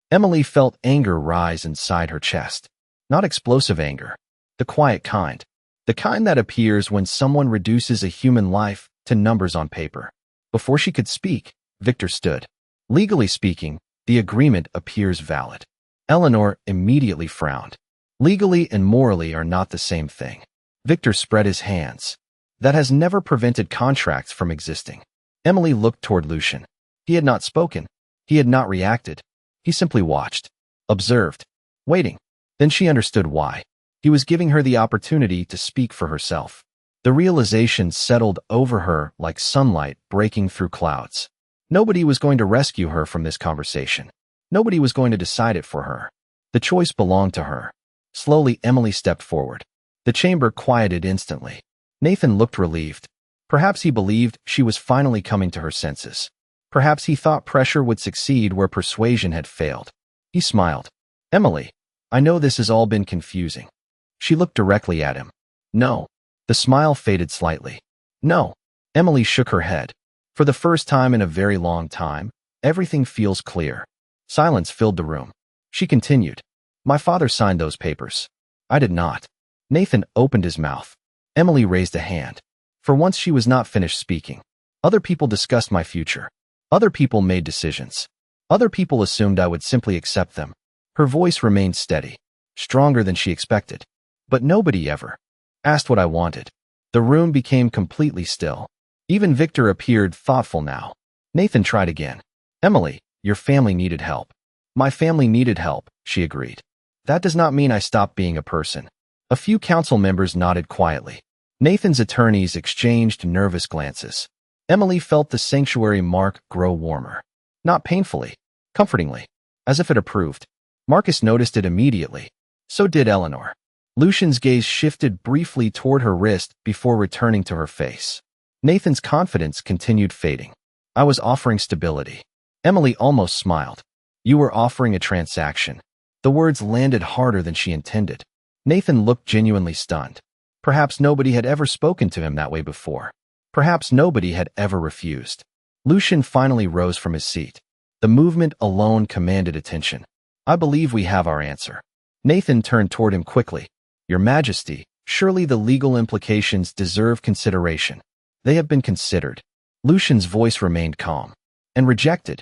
Emily felt anger rise inside her chest. Not explosive anger. The quiet kind. The kind that appears when someone reduces a human life to numbers on paper. Before she could speak, Victor stood. Legally speaking, the agreement appears valid. Eleanor immediately frowned. Legally and morally are not the same thing. Victor spread his hands. That has never prevented contracts from existing. Emily looked toward Lucian. He had not spoken. He had not reacted. He simply watched. Observed. Waiting. Then she understood why. He was giving her the opportunity to speak for herself. The realization settled over her like sunlight breaking through clouds. Nobody was going to rescue her from this conversation. Nobody was going to decide it for her. The choice belonged to her. Slowly, Emily stepped forward. The chamber quieted instantly. Nathan looked relieved. Perhaps he believed she was finally coming to her senses. Perhaps he thought pressure would succeed where persuasion had failed. He smiled. Emily, I know this has all been confusing. She looked directly at him. No. The smile faded slightly. No. Emily shook her head. For the first time in a very long time, everything feels clear. Silence filled the room. She continued. My father signed those papers. I did not. Nathan opened his mouth. Emily raised a hand. For once she was not finished speaking. Other people discussed my future. Other people made decisions. Other people assumed I would simply accept them. Her voice remained steady, stronger than she expected. But nobody ever asked what I wanted. The room became completely still. Even Victor appeared thoughtful now. Nathan tried again. Emily, your family needed help. My family needed help, she agreed. That does not mean I stopped being a person. A few council members nodded quietly. Nathan's attorneys exchanged nervous glances. Emily felt the sanctuary mark grow warmer. Not painfully, comfortingly, as if it approved. Marcus noticed it immediately. So did Eleanor. Lucian's gaze shifted briefly toward her wrist before returning to her face. Nathan's confidence continued fading. I was offering stability. Emily almost smiled. You were offering a transaction. The words landed harder than she intended. Nathan looked genuinely stunned. Perhaps nobody had ever spoken to him that way before. Perhaps nobody had ever refused. Lucian finally rose from his seat. The movement alone commanded attention. I believe we have our answer. Nathan turned toward him quickly. Your Majesty, surely the legal implications deserve consideration. They have been considered. Lucian's voice remained calm. And rejected.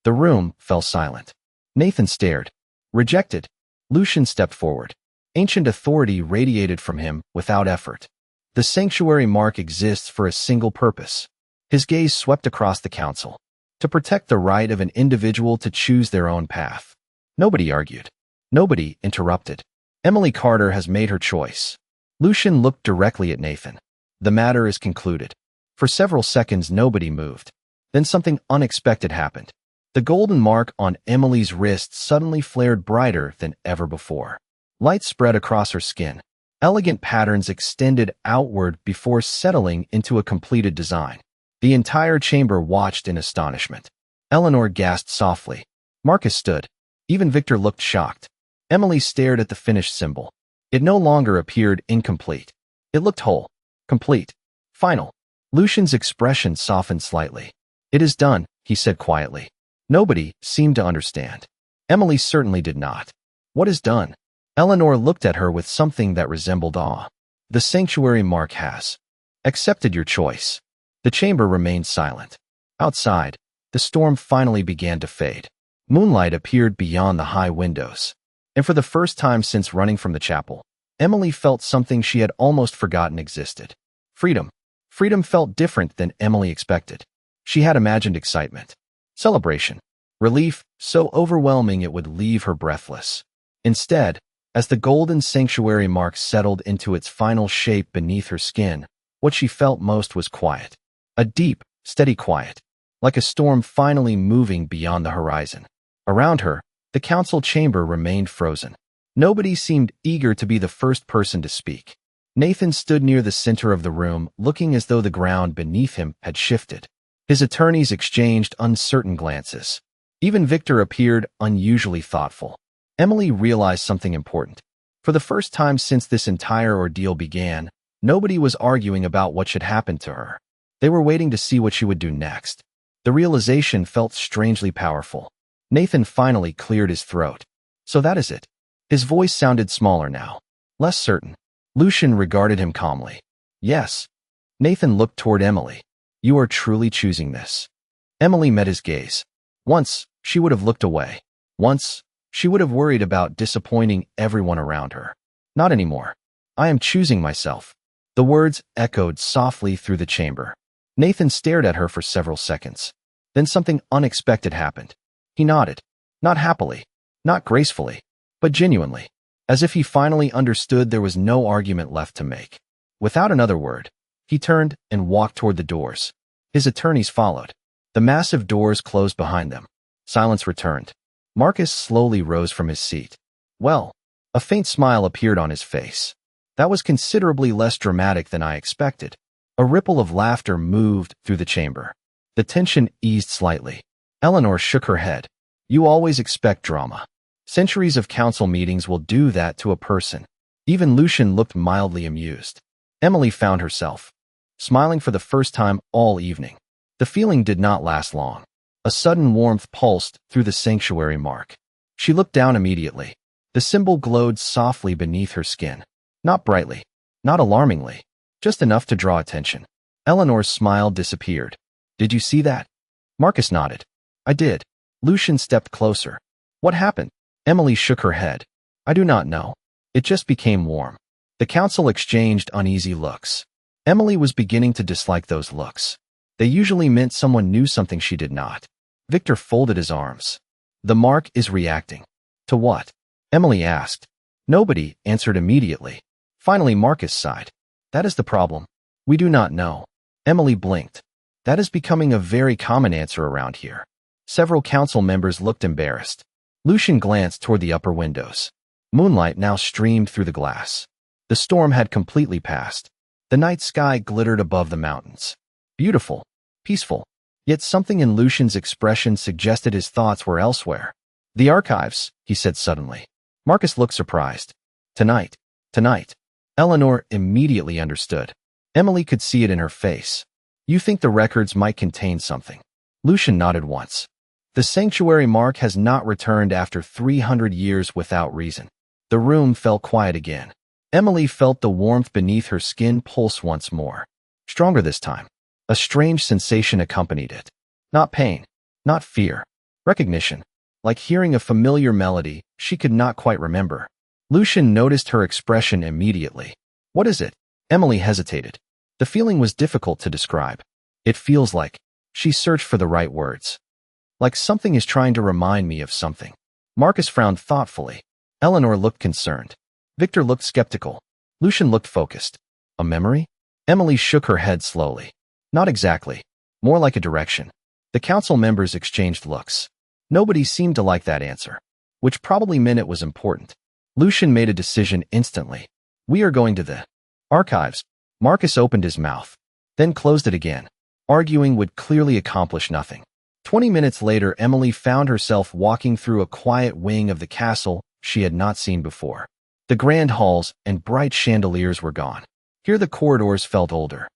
The room fell silent. Nathan stared. Rejected. Lucian stepped forward. Ancient authority radiated from him without effort. The sanctuary mark exists for a single purpose. His gaze swept across the council. To protect the right of an individual to choose their own path. Nobody argued. Nobody interrupted. Emily Carter has made her choice. Lucian looked directly at Nathan. The matter is concluded. For several seconds nobody moved. Then something unexpected happened. The golden mark on Emily's wrist suddenly flared brighter than ever before. Light spread across her skin. Elegant patterns extended outward before settling into a completed design. The entire chamber watched in astonishment. Eleanor gasped softly. Marcus stood. Even Victor looked shocked. Emily stared at the finished symbol. It no longer appeared incomplete. It looked whole, complete, final. Lucian's expression softened slightly. It is done, he said quietly. Nobody seemed to understand. Emily certainly did not. What is done? Eleanor looked at her with something that resembled awe. The sanctuary mark has accepted your choice. The chamber remained silent. Outside, the storm finally began to fade. Moonlight appeared beyond the high windows. And for the first time since running from the chapel, Emily felt something she had almost forgotten existed. Freedom. Freedom felt different than Emily expected. She had imagined excitement. Celebration. Relief, so overwhelming it would leave her breathless. Instead, as the golden sanctuary mark settled into its final shape beneath her skin, what she felt most was quiet. A deep, steady quiet. Like a storm finally moving beyond the horizon. Around her, the council chamber remained frozen. Nobody seemed eager to be the first person to speak. Nathan stood near the center of the room, looking as though the ground beneath him had shifted. His attorneys exchanged uncertain glances. Even Victor appeared unusually thoughtful. Emily realized something important. For the first time since this entire ordeal began, nobody was arguing about what should happen to her. They were waiting to see what she would do next. The realization felt strangely powerful. Nathan finally cleared his throat. So that is it. His voice sounded smaller now. Less certain. Lucian regarded him calmly. Yes. Nathan looked toward Emily. You are truly choosing this. Emily met his gaze. Once, she would have looked away. Once, she would have worried about disappointing everyone around her. Not anymore. I am choosing myself. The words echoed softly through the chamber. Nathan stared at her for several seconds. Then something unexpected happened. He nodded. Not happily. Not gracefully. But genuinely. As if he finally understood there was no argument left to make. Without another word, He turned and walked toward the doors. His attorneys followed. The massive doors closed behind them. Silence returned. Marcus slowly rose from his seat. Well, a faint smile appeared on his face. That was considerably less dramatic than I expected. A ripple of laughter moved through the chamber. The tension eased slightly. Eleanor shook her head. You always expect drama. Centuries of council meetings will do that to a person. Even Lucian looked mildly amused. Emily found herself smiling for the first time all evening. The feeling did not last long. A sudden warmth pulsed through the sanctuary mark. She looked down immediately. The symbol glowed softly beneath her skin. Not brightly, not alarmingly, just enough to draw attention. Eleanor's smile disappeared. Did you see that? Marcus nodded. I did. Lucian stepped closer. What happened? Emily shook her head. I do not know. It just became warm. The council exchanged uneasy looks. Emily was beginning to dislike those looks. They usually meant someone knew something she did not. Victor folded his arms. The mark is reacting. To what? Emily asked. Nobody answered immediately. Finally, Marcus sighed. That is the problem. We do not know. Emily blinked. That is becoming a very common answer around here. Several council members looked embarrassed. Lucian glanced toward the upper windows. Moonlight now streamed through the glass. The storm had completely passed. The night sky glittered above the mountains. Beautiful, peaceful, yet something in Lucian's expression suggested his thoughts were elsewhere. The archives, he said suddenly. Marcus looked surprised. Tonight. Eleanor immediately understood. Emily could see it in her face. You think the records might contain something? Lucian nodded once. The sanctuary mark has not returned after 300 years without reason. The room fell quiet again. Emily felt the warmth beneath her skin pulse once more. Stronger this time. A strange sensation accompanied it. Not pain, not fear. Recognition. Like hearing a familiar melody she could not quite remember. Lucian noticed her expression immediately. What is it? Emily hesitated. The feeling was difficult to describe. It feels like. She searched for the right words. Like something is trying to remind me of something. Marcus frowned thoughtfully. Eleanor looked concerned. Victor looked skeptical. Lucian looked focused. A memory? Emily shook her head slowly. Not exactly. More like a direction. The council members exchanged looks. Nobody seemed to like that answer, which probably meant it was important. Lucian made a decision instantly. We are going to the archives. Marcus opened his mouth, then closed it again. Arguing would clearly accomplish nothing. 20 minutes later, Emily found herself walking through a quiet wing of the castle she had not seen before. The grand halls and bright chandeliers were gone. Here the corridors felt older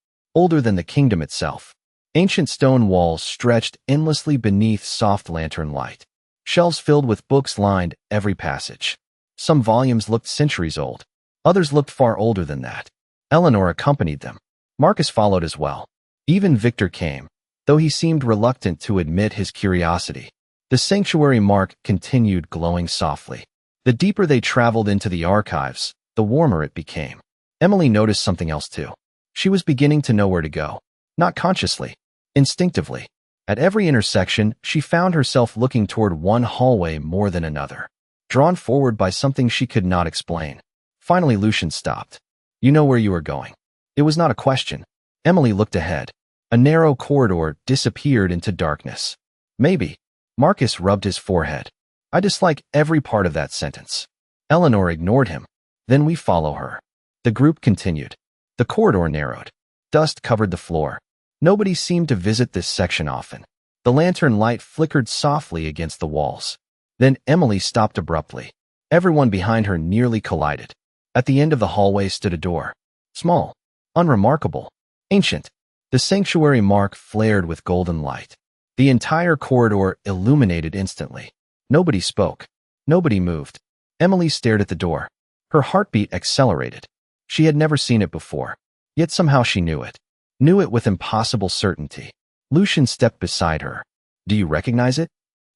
than the kingdom itself. Ancient stone walls stretched endlessly beneath soft lantern light. Shelves filled with books lined every passage. Some volumes looked centuries old. Others looked far older than that. Eleanor accompanied them. Marcus followed as well. Even Victor came, though he seemed reluctant to admit his curiosity. The sanctuary mark continued glowing softly. The deeper they traveled into the archives, the warmer it became. Emily noticed something else too. She was beginning to know where to go. Not consciously, instinctively. At every intersection, she found herself looking toward one hallway more than another, drawn forward by something she could not explain. Finally, Lucian stopped. You know where you are going. It was not a question. Emily looked ahead. A narrow corridor disappeared into darkness. Maybe. Marcus rubbed his forehead. I dislike every part of that sentence. Eleanor ignored him. Then we follow her. The group continued. The corridor narrowed. Dust covered the floor. Nobody seemed to visit this section often. The lantern light flickered softly against the walls. Then Emily stopped abruptly. Everyone behind her nearly collided. At the end of the hallway stood a door. Small, unremarkable, ancient. The sanctuary mark flared with golden light. The entire corridor illuminated instantly. Nobody spoke. Nobody moved. Emily stared at the door. Her heartbeat accelerated. She had never seen it before. Yet somehow she knew it. Knew it with impossible certainty. Lucian stepped beside her. Do you recognize it?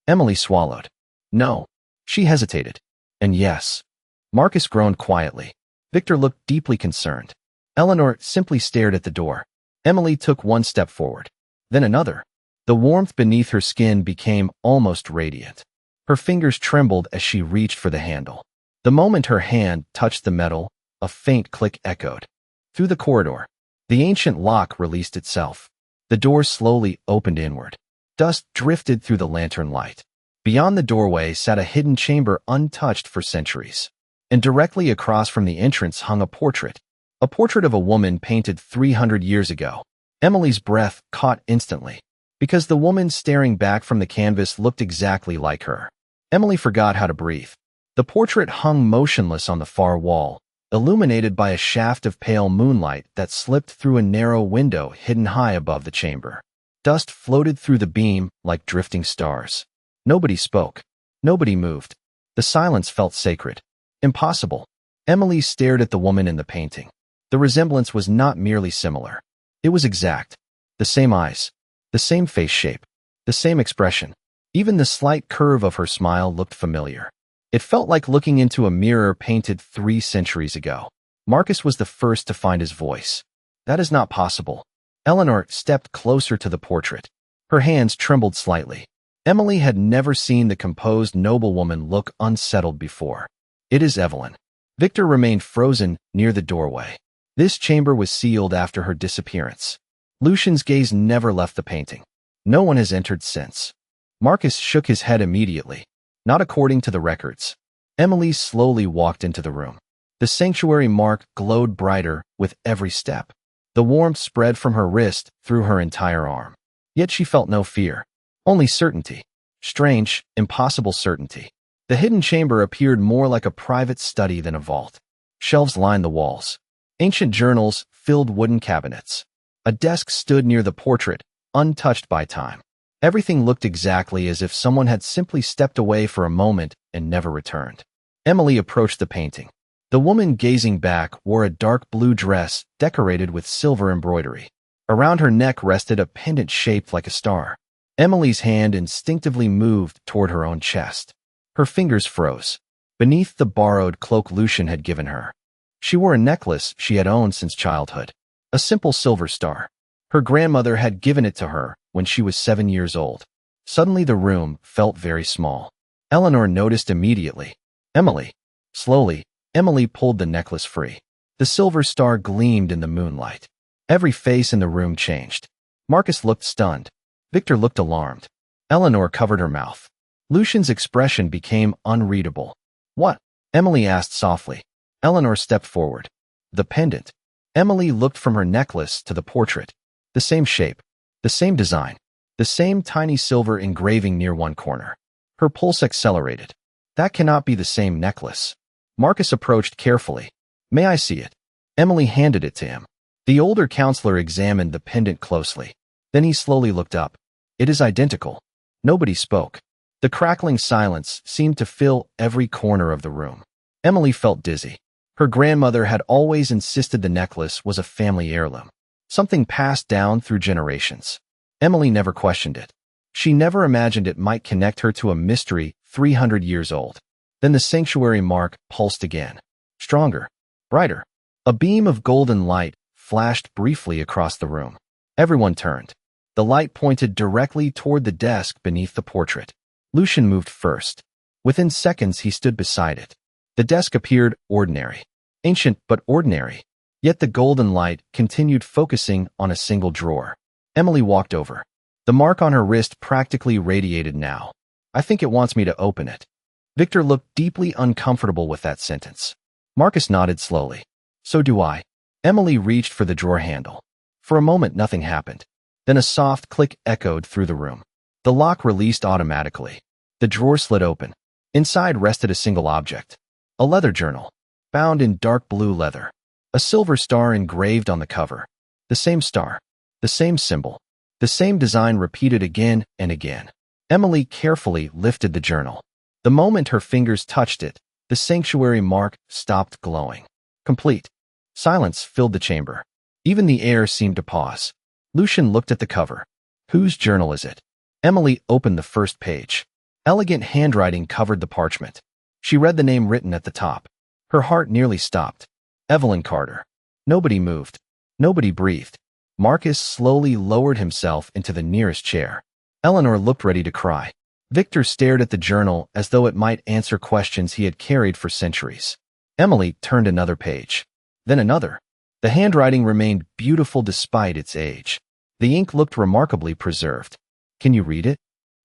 Emily swallowed. No. She hesitated. And yes. Marcus groaned quietly. Victor looked deeply concerned. Eleanor simply stared at the door. Emily took one step forward. Then another. The warmth beneath her skin became almost radiant. Her fingers trembled as she reached for the handle. The moment her hand touched the metal, a faint click echoed. Through the corridor, The ancient lock released itself. The door slowly opened inward. Dust drifted through the lantern light. Beyond the doorway sat a hidden chamber untouched for centuries. And directly across from the entrance hung a portrait of a woman painted 300 years ago. Emily's breath caught instantly, because the woman staring back from the canvas looked exactly like her. Emily forgot how to breathe. The portrait hung motionless on the far wall, illuminated by a shaft of pale moonlight that slipped through a narrow window hidden high above the chamber. Dust floated through the beam like drifting stars. Nobody spoke. Nobody moved. The silence felt sacred. Impossible. Emily stared at the woman in the painting. The resemblance was not merely similar. It was exact. The same eyes. The same face shape. The same expression. Even the slight curve of her smile looked familiar. It felt like looking into a mirror painted 3 centuries ago. Marcus was the first to find his voice. That is not possible. Eleanor stepped closer to the portrait. Her hands trembled slightly. Emily had never seen the composed noblewoman look unsettled before. It is Evelyn. Victor remained frozen near the doorway. This chamber was sealed after her disappearance. Lucian's gaze never left the painting. No one has entered since. Marcus shook his head immediately. Not according to the records. Emily slowly walked into the room. The sanctuary mark glowed brighter with every step. The warmth spread from her wrist through her entire arm. Yet she felt no fear. Only certainty. Strange, impossible certainty. The hidden chamber appeared more like a private study than a vault. Shelves lined the walls. Ancient journals filled wooden cabinets. A desk stood near the portrait, untouched by time. Everything looked exactly as if someone had simply stepped away for a moment and never returned. Emily approached the painting. The woman gazing back wore a dark blue dress decorated with silver embroidery. Around her neck rested a pendant shaped like a star. Emily's hand instinctively moved toward her own chest. Her fingers froze. Beneath the borrowed cloak Lucian had given her, she wore a necklace she had owned since childhood. A simple silver star. Her grandmother had given it to her when she was 7 years old. Suddenly the room felt very small. Eleanor noticed immediately. Emily. Slowly, Emily pulled the necklace free. The silver star gleamed in the moonlight. Every face in the room changed. Marcus looked stunned. Victor looked alarmed. Eleanor covered her mouth. Lucian's expression became unreadable. What? Emily asked softly. Eleanor stepped forward. The pendant. Emily looked from her necklace to the portrait. The same shape. The same design. The same tiny silver engraving near one corner. Her pulse accelerated. That cannot be the same necklace. Marcus approached carefully. May I see it? Emily handed it to him. The older counselor examined the pendant closely. Then he slowly looked up. It is identical. Nobody spoke. The crackling silence seemed to fill every corner of the room. Emily felt dizzy. Her grandmother had always insisted the necklace was a family heirloom, something passed down through generations. Emily never questioned it. She never imagined it might connect her to a mystery 300 years old. Then the sanctuary mark pulsed again. Stronger. Brighter. A beam of golden light flashed briefly across the room. Everyone turned. The light pointed directly toward the desk beneath the portrait. Lucian moved first. Within seconds he stood beside it. The desk appeared ordinary. Ancient but ordinary. Yet the golden light continued focusing on a single drawer. Emily walked over. The mark on her wrist practically radiated now. I think it wants me to open it. Victor looked deeply uncomfortable with that sentence. Marcus nodded slowly. So do I. Emily reached for the drawer handle. For a moment nothing happened. Then a soft click echoed through the room. The lock released automatically. The drawer slid open. Inside rested a single object. A leather journal, bound in dark blue leather. A silver star engraved on the cover. The same star. The same symbol. The same design repeated again and again. Emily carefully lifted the journal. The moment her fingers touched it, the sanctuary mark stopped glowing. Complete. Silence filled the chamber. Even the air seemed to pause. Lucian looked at the cover. Whose journal is it? Emily opened the first page. Elegant handwriting covered the parchment. She read the name written at the top. Her heart nearly stopped. Evelyn Carter. Nobody moved. Nobody breathed. Marcus slowly lowered himself into the nearest chair. Eleanor looked ready to cry. Victor stared at the journal as though it might answer questions he had carried for centuries. Emily turned another page. Then another. The handwriting remained beautiful despite its age. The ink looked remarkably preserved. Can you read it?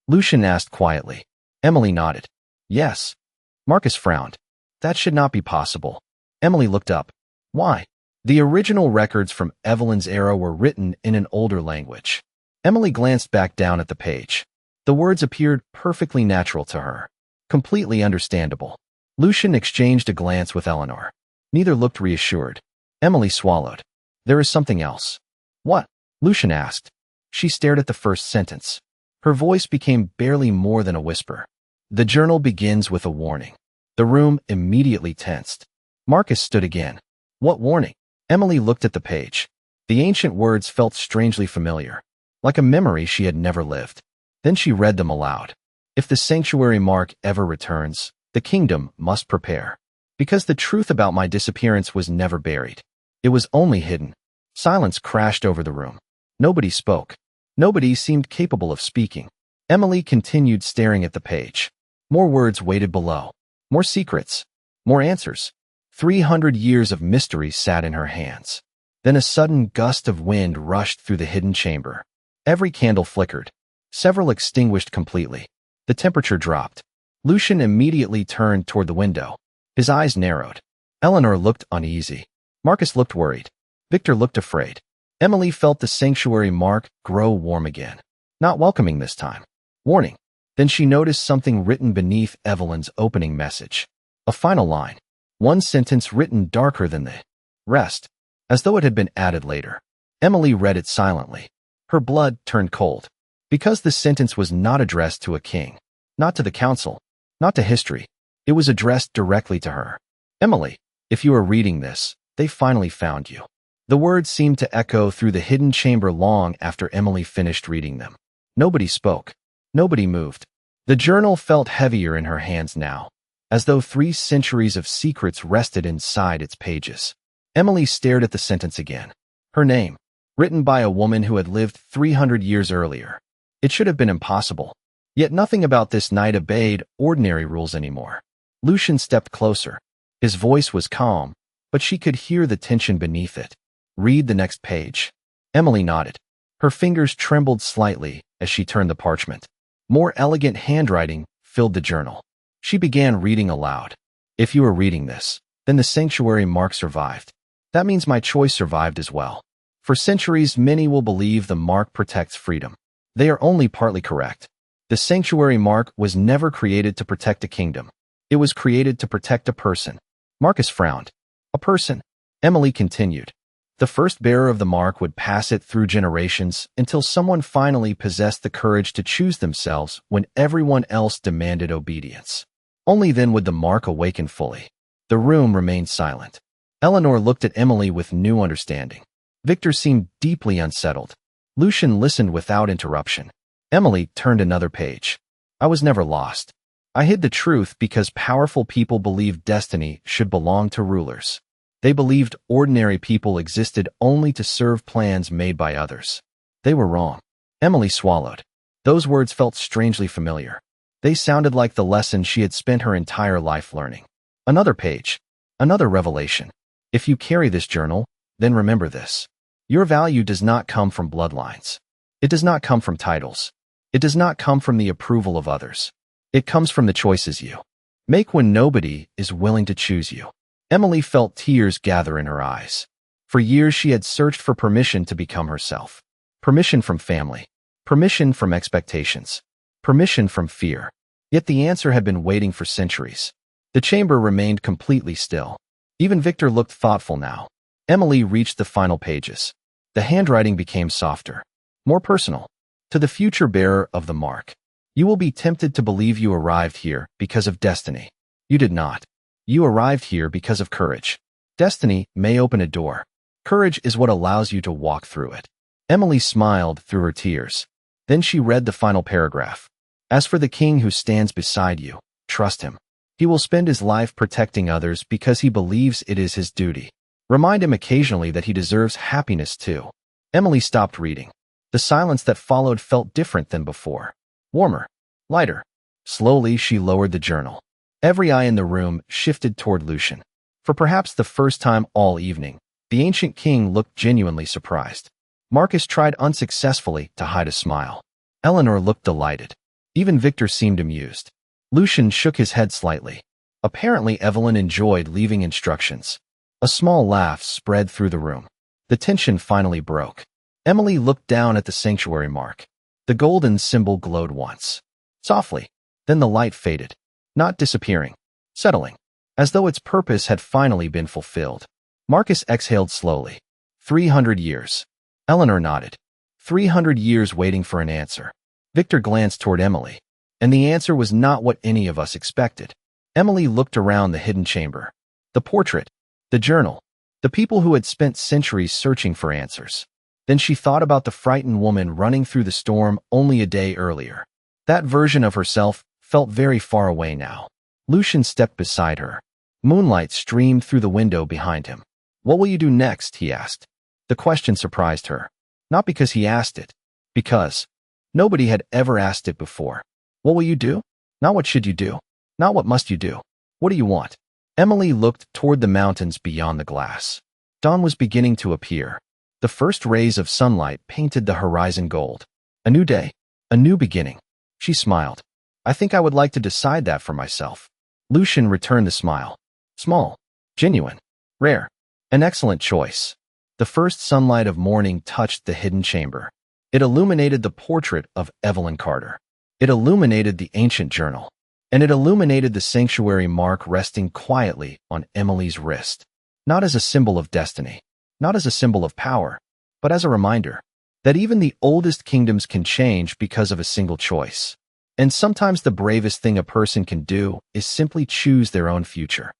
Lucian asked quietly. Emily nodded. Yes. Marcus frowned. That should not be possible. Emily looked up. Why? The original records from Evelyn's era were written in an older language. Emily glanced back down at the page. The words appeared perfectly natural to her. Completely understandable. Lucian exchanged a glance with Eleanor. Neither looked reassured. Emily swallowed. There is something else. What? Lucian asked. She stared at the first sentence. Her voice became barely more than a whisper. The journal begins with a warning. The room immediately tensed. Marcus stood again. What warning? Emily looked at the page. The ancient words felt strangely familiar, like a memory she had never lived. Then she read them aloud. If the sanctuary mark ever returns, the kingdom must prepare. Because the truth about my disappearance was never buried. It was only hidden. Silence crashed over the room. Nobody spoke. Nobody seemed capable of speaking. Emily continued staring at the page. More words waited below. More secrets. More answers. 300 years of mystery sat in her hands. Then a sudden gust of wind rushed through the hidden chamber. Every candle flickered. Several extinguished completely. The temperature dropped. Lucian immediately turned toward the window. His eyes narrowed. Eleanor looked uneasy. Marcus looked worried. Victor looked afraid. Emily felt the sanctuary mark grow warm again. Not welcoming this time. Warning. Then she noticed something written beneath Evelyn's opening message. A final line. One sentence written darker than the rest, as though it had been added later. Emily read it silently. Her blood turned cold. Because the sentence was not addressed to a king, not to the council, not to history. It was addressed directly to her. Emily, if you are reading this, they finally found you. The words seemed to echo through the hidden chamber long after Emily finished reading them. Nobody spoke. Nobody moved. The journal felt heavier in her hands now, as though 3 centuries of secrets rested inside its pages. Emily stared at the sentence again. Her name, written by a woman who had lived 300 years earlier. It should have been impossible. Yet nothing about this night obeyed ordinary rules anymore. Lucian stepped closer. His voice was calm, but she could hear the tension beneath it. Read the next page. Emily nodded. Her fingers trembled slightly as she turned the parchment. More elegant handwriting filled the journal. She began reading aloud. If you are reading this, then the sanctuary mark survived. That means my choice survived as well. For centuries, many will believe the mark protects freedom. They are only partly correct. The sanctuary mark was never created to protect a kingdom. It was created to protect a person. Marcus frowned. A person. Emily continued. The first bearer of the mark would pass it through generations until someone finally possessed the courage to choose themselves when everyone else demanded obedience. Only then would the mark awaken fully. The room remained silent. Eleanor looked at Emily with new understanding. Victor seemed deeply unsettled. Lucian listened without interruption. Emily turned another page. I was never lost. I hid the truth because powerful people believed destiny should belong to rulers. They believed ordinary people existed only to serve plans made by others. They were wrong. Emily swallowed. Those words felt strangely familiar. They sounded like the lesson she had spent her entire life learning. Another page. Another revelation. If you carry this journal, then remember this. Your value does not come from bloodlines. It does not come from titles. It does not come from the approval of others. It comes from the choices you make when nobody is willing to choose you. Emily felt tears gather in her eyes. For years she had searched for permission to become herself. Permission from family. Permission from expectations. Permission from fear. Yet the answer had been waiting for centuries. The chamber remained completely still. Even Victor looked thoughtful now. Emily reached the final pages. The handwriting became softer, more personal. To the future bearer of the mark. You will be tempted to believe you arrived here because of destiny. You did not. You arrived here because of courage. Destiny may open a door. Courage is what allows you to walk through it. Emily smiled through her tears. Then she read the final paragraph. As for the king who stands beside you, trust him. He will spend his life protecting others because he believes it is his duty. Remind him occasionally that he deserves happiness too. Emily stopped reading. The silence that followed felt different than before. Warmer. Lighter. Slowly she lowered the journal. Every eye in the room shifted toward Lucian. For perhaps the first time all evening, The ancient king looked genuinely surprised. Marcus tried unsuccessfully to hide a smile. Eleanor looked delighted. Even Victor seemed amused. Lucian shook his head slightly. Apparently, Evelyn enjoyed leaving instructions. A small laugh spread through the room. The tension finally broke. Emily looked down at the sanctuary mark. The golden symbol glowed once. Softly. Then the light faded. Not disappearing. Settling. As though its purpose had finally been fulfilled. Marcus exhaled slowly. 300 years. Eleanor nodded. 300 years waiting for an answer. Victor glanced toward Emily. And the answer was not what any of us expected. Emily looked around the hidden chamber. The portrait. The journal. The people who had spent centuries searching for answers. Then she thought about the frightened woman running through the storm only a day earlier. That version of herself felt very far away now. Lucian stepped beside her. Moonlight streamed through the window behind him. "What will you do next?" he asked. The question surprised her. Not because he asked it. Because nobody had ever asked it before. What will you do? Not what should you do. Not what must you do. What do you want? Emily looked toward the mountains beyond the glass. Dawn was beginning to appear. The first rays of sunlight painted the horizon gold. A new day. A new beginning. She smiled. "I think I would like to decide that for myself." Lucian returned the smile. Small. Genuine. Rare. An excellent choice. The first sunlight of morning touched the hidden chamber. It illuminated the portrait of Evelyn Carter. It illuminated the ancient journal. And it illuminated the sanctuary mark resting quietly on Emily's wrist. Not as a symbol of destiny. Not as a symbol of power. But as a reminder that even the oldest kingdoms can change because of a single choice. And sometimes the bravest thing a person can do is simply choose their own future.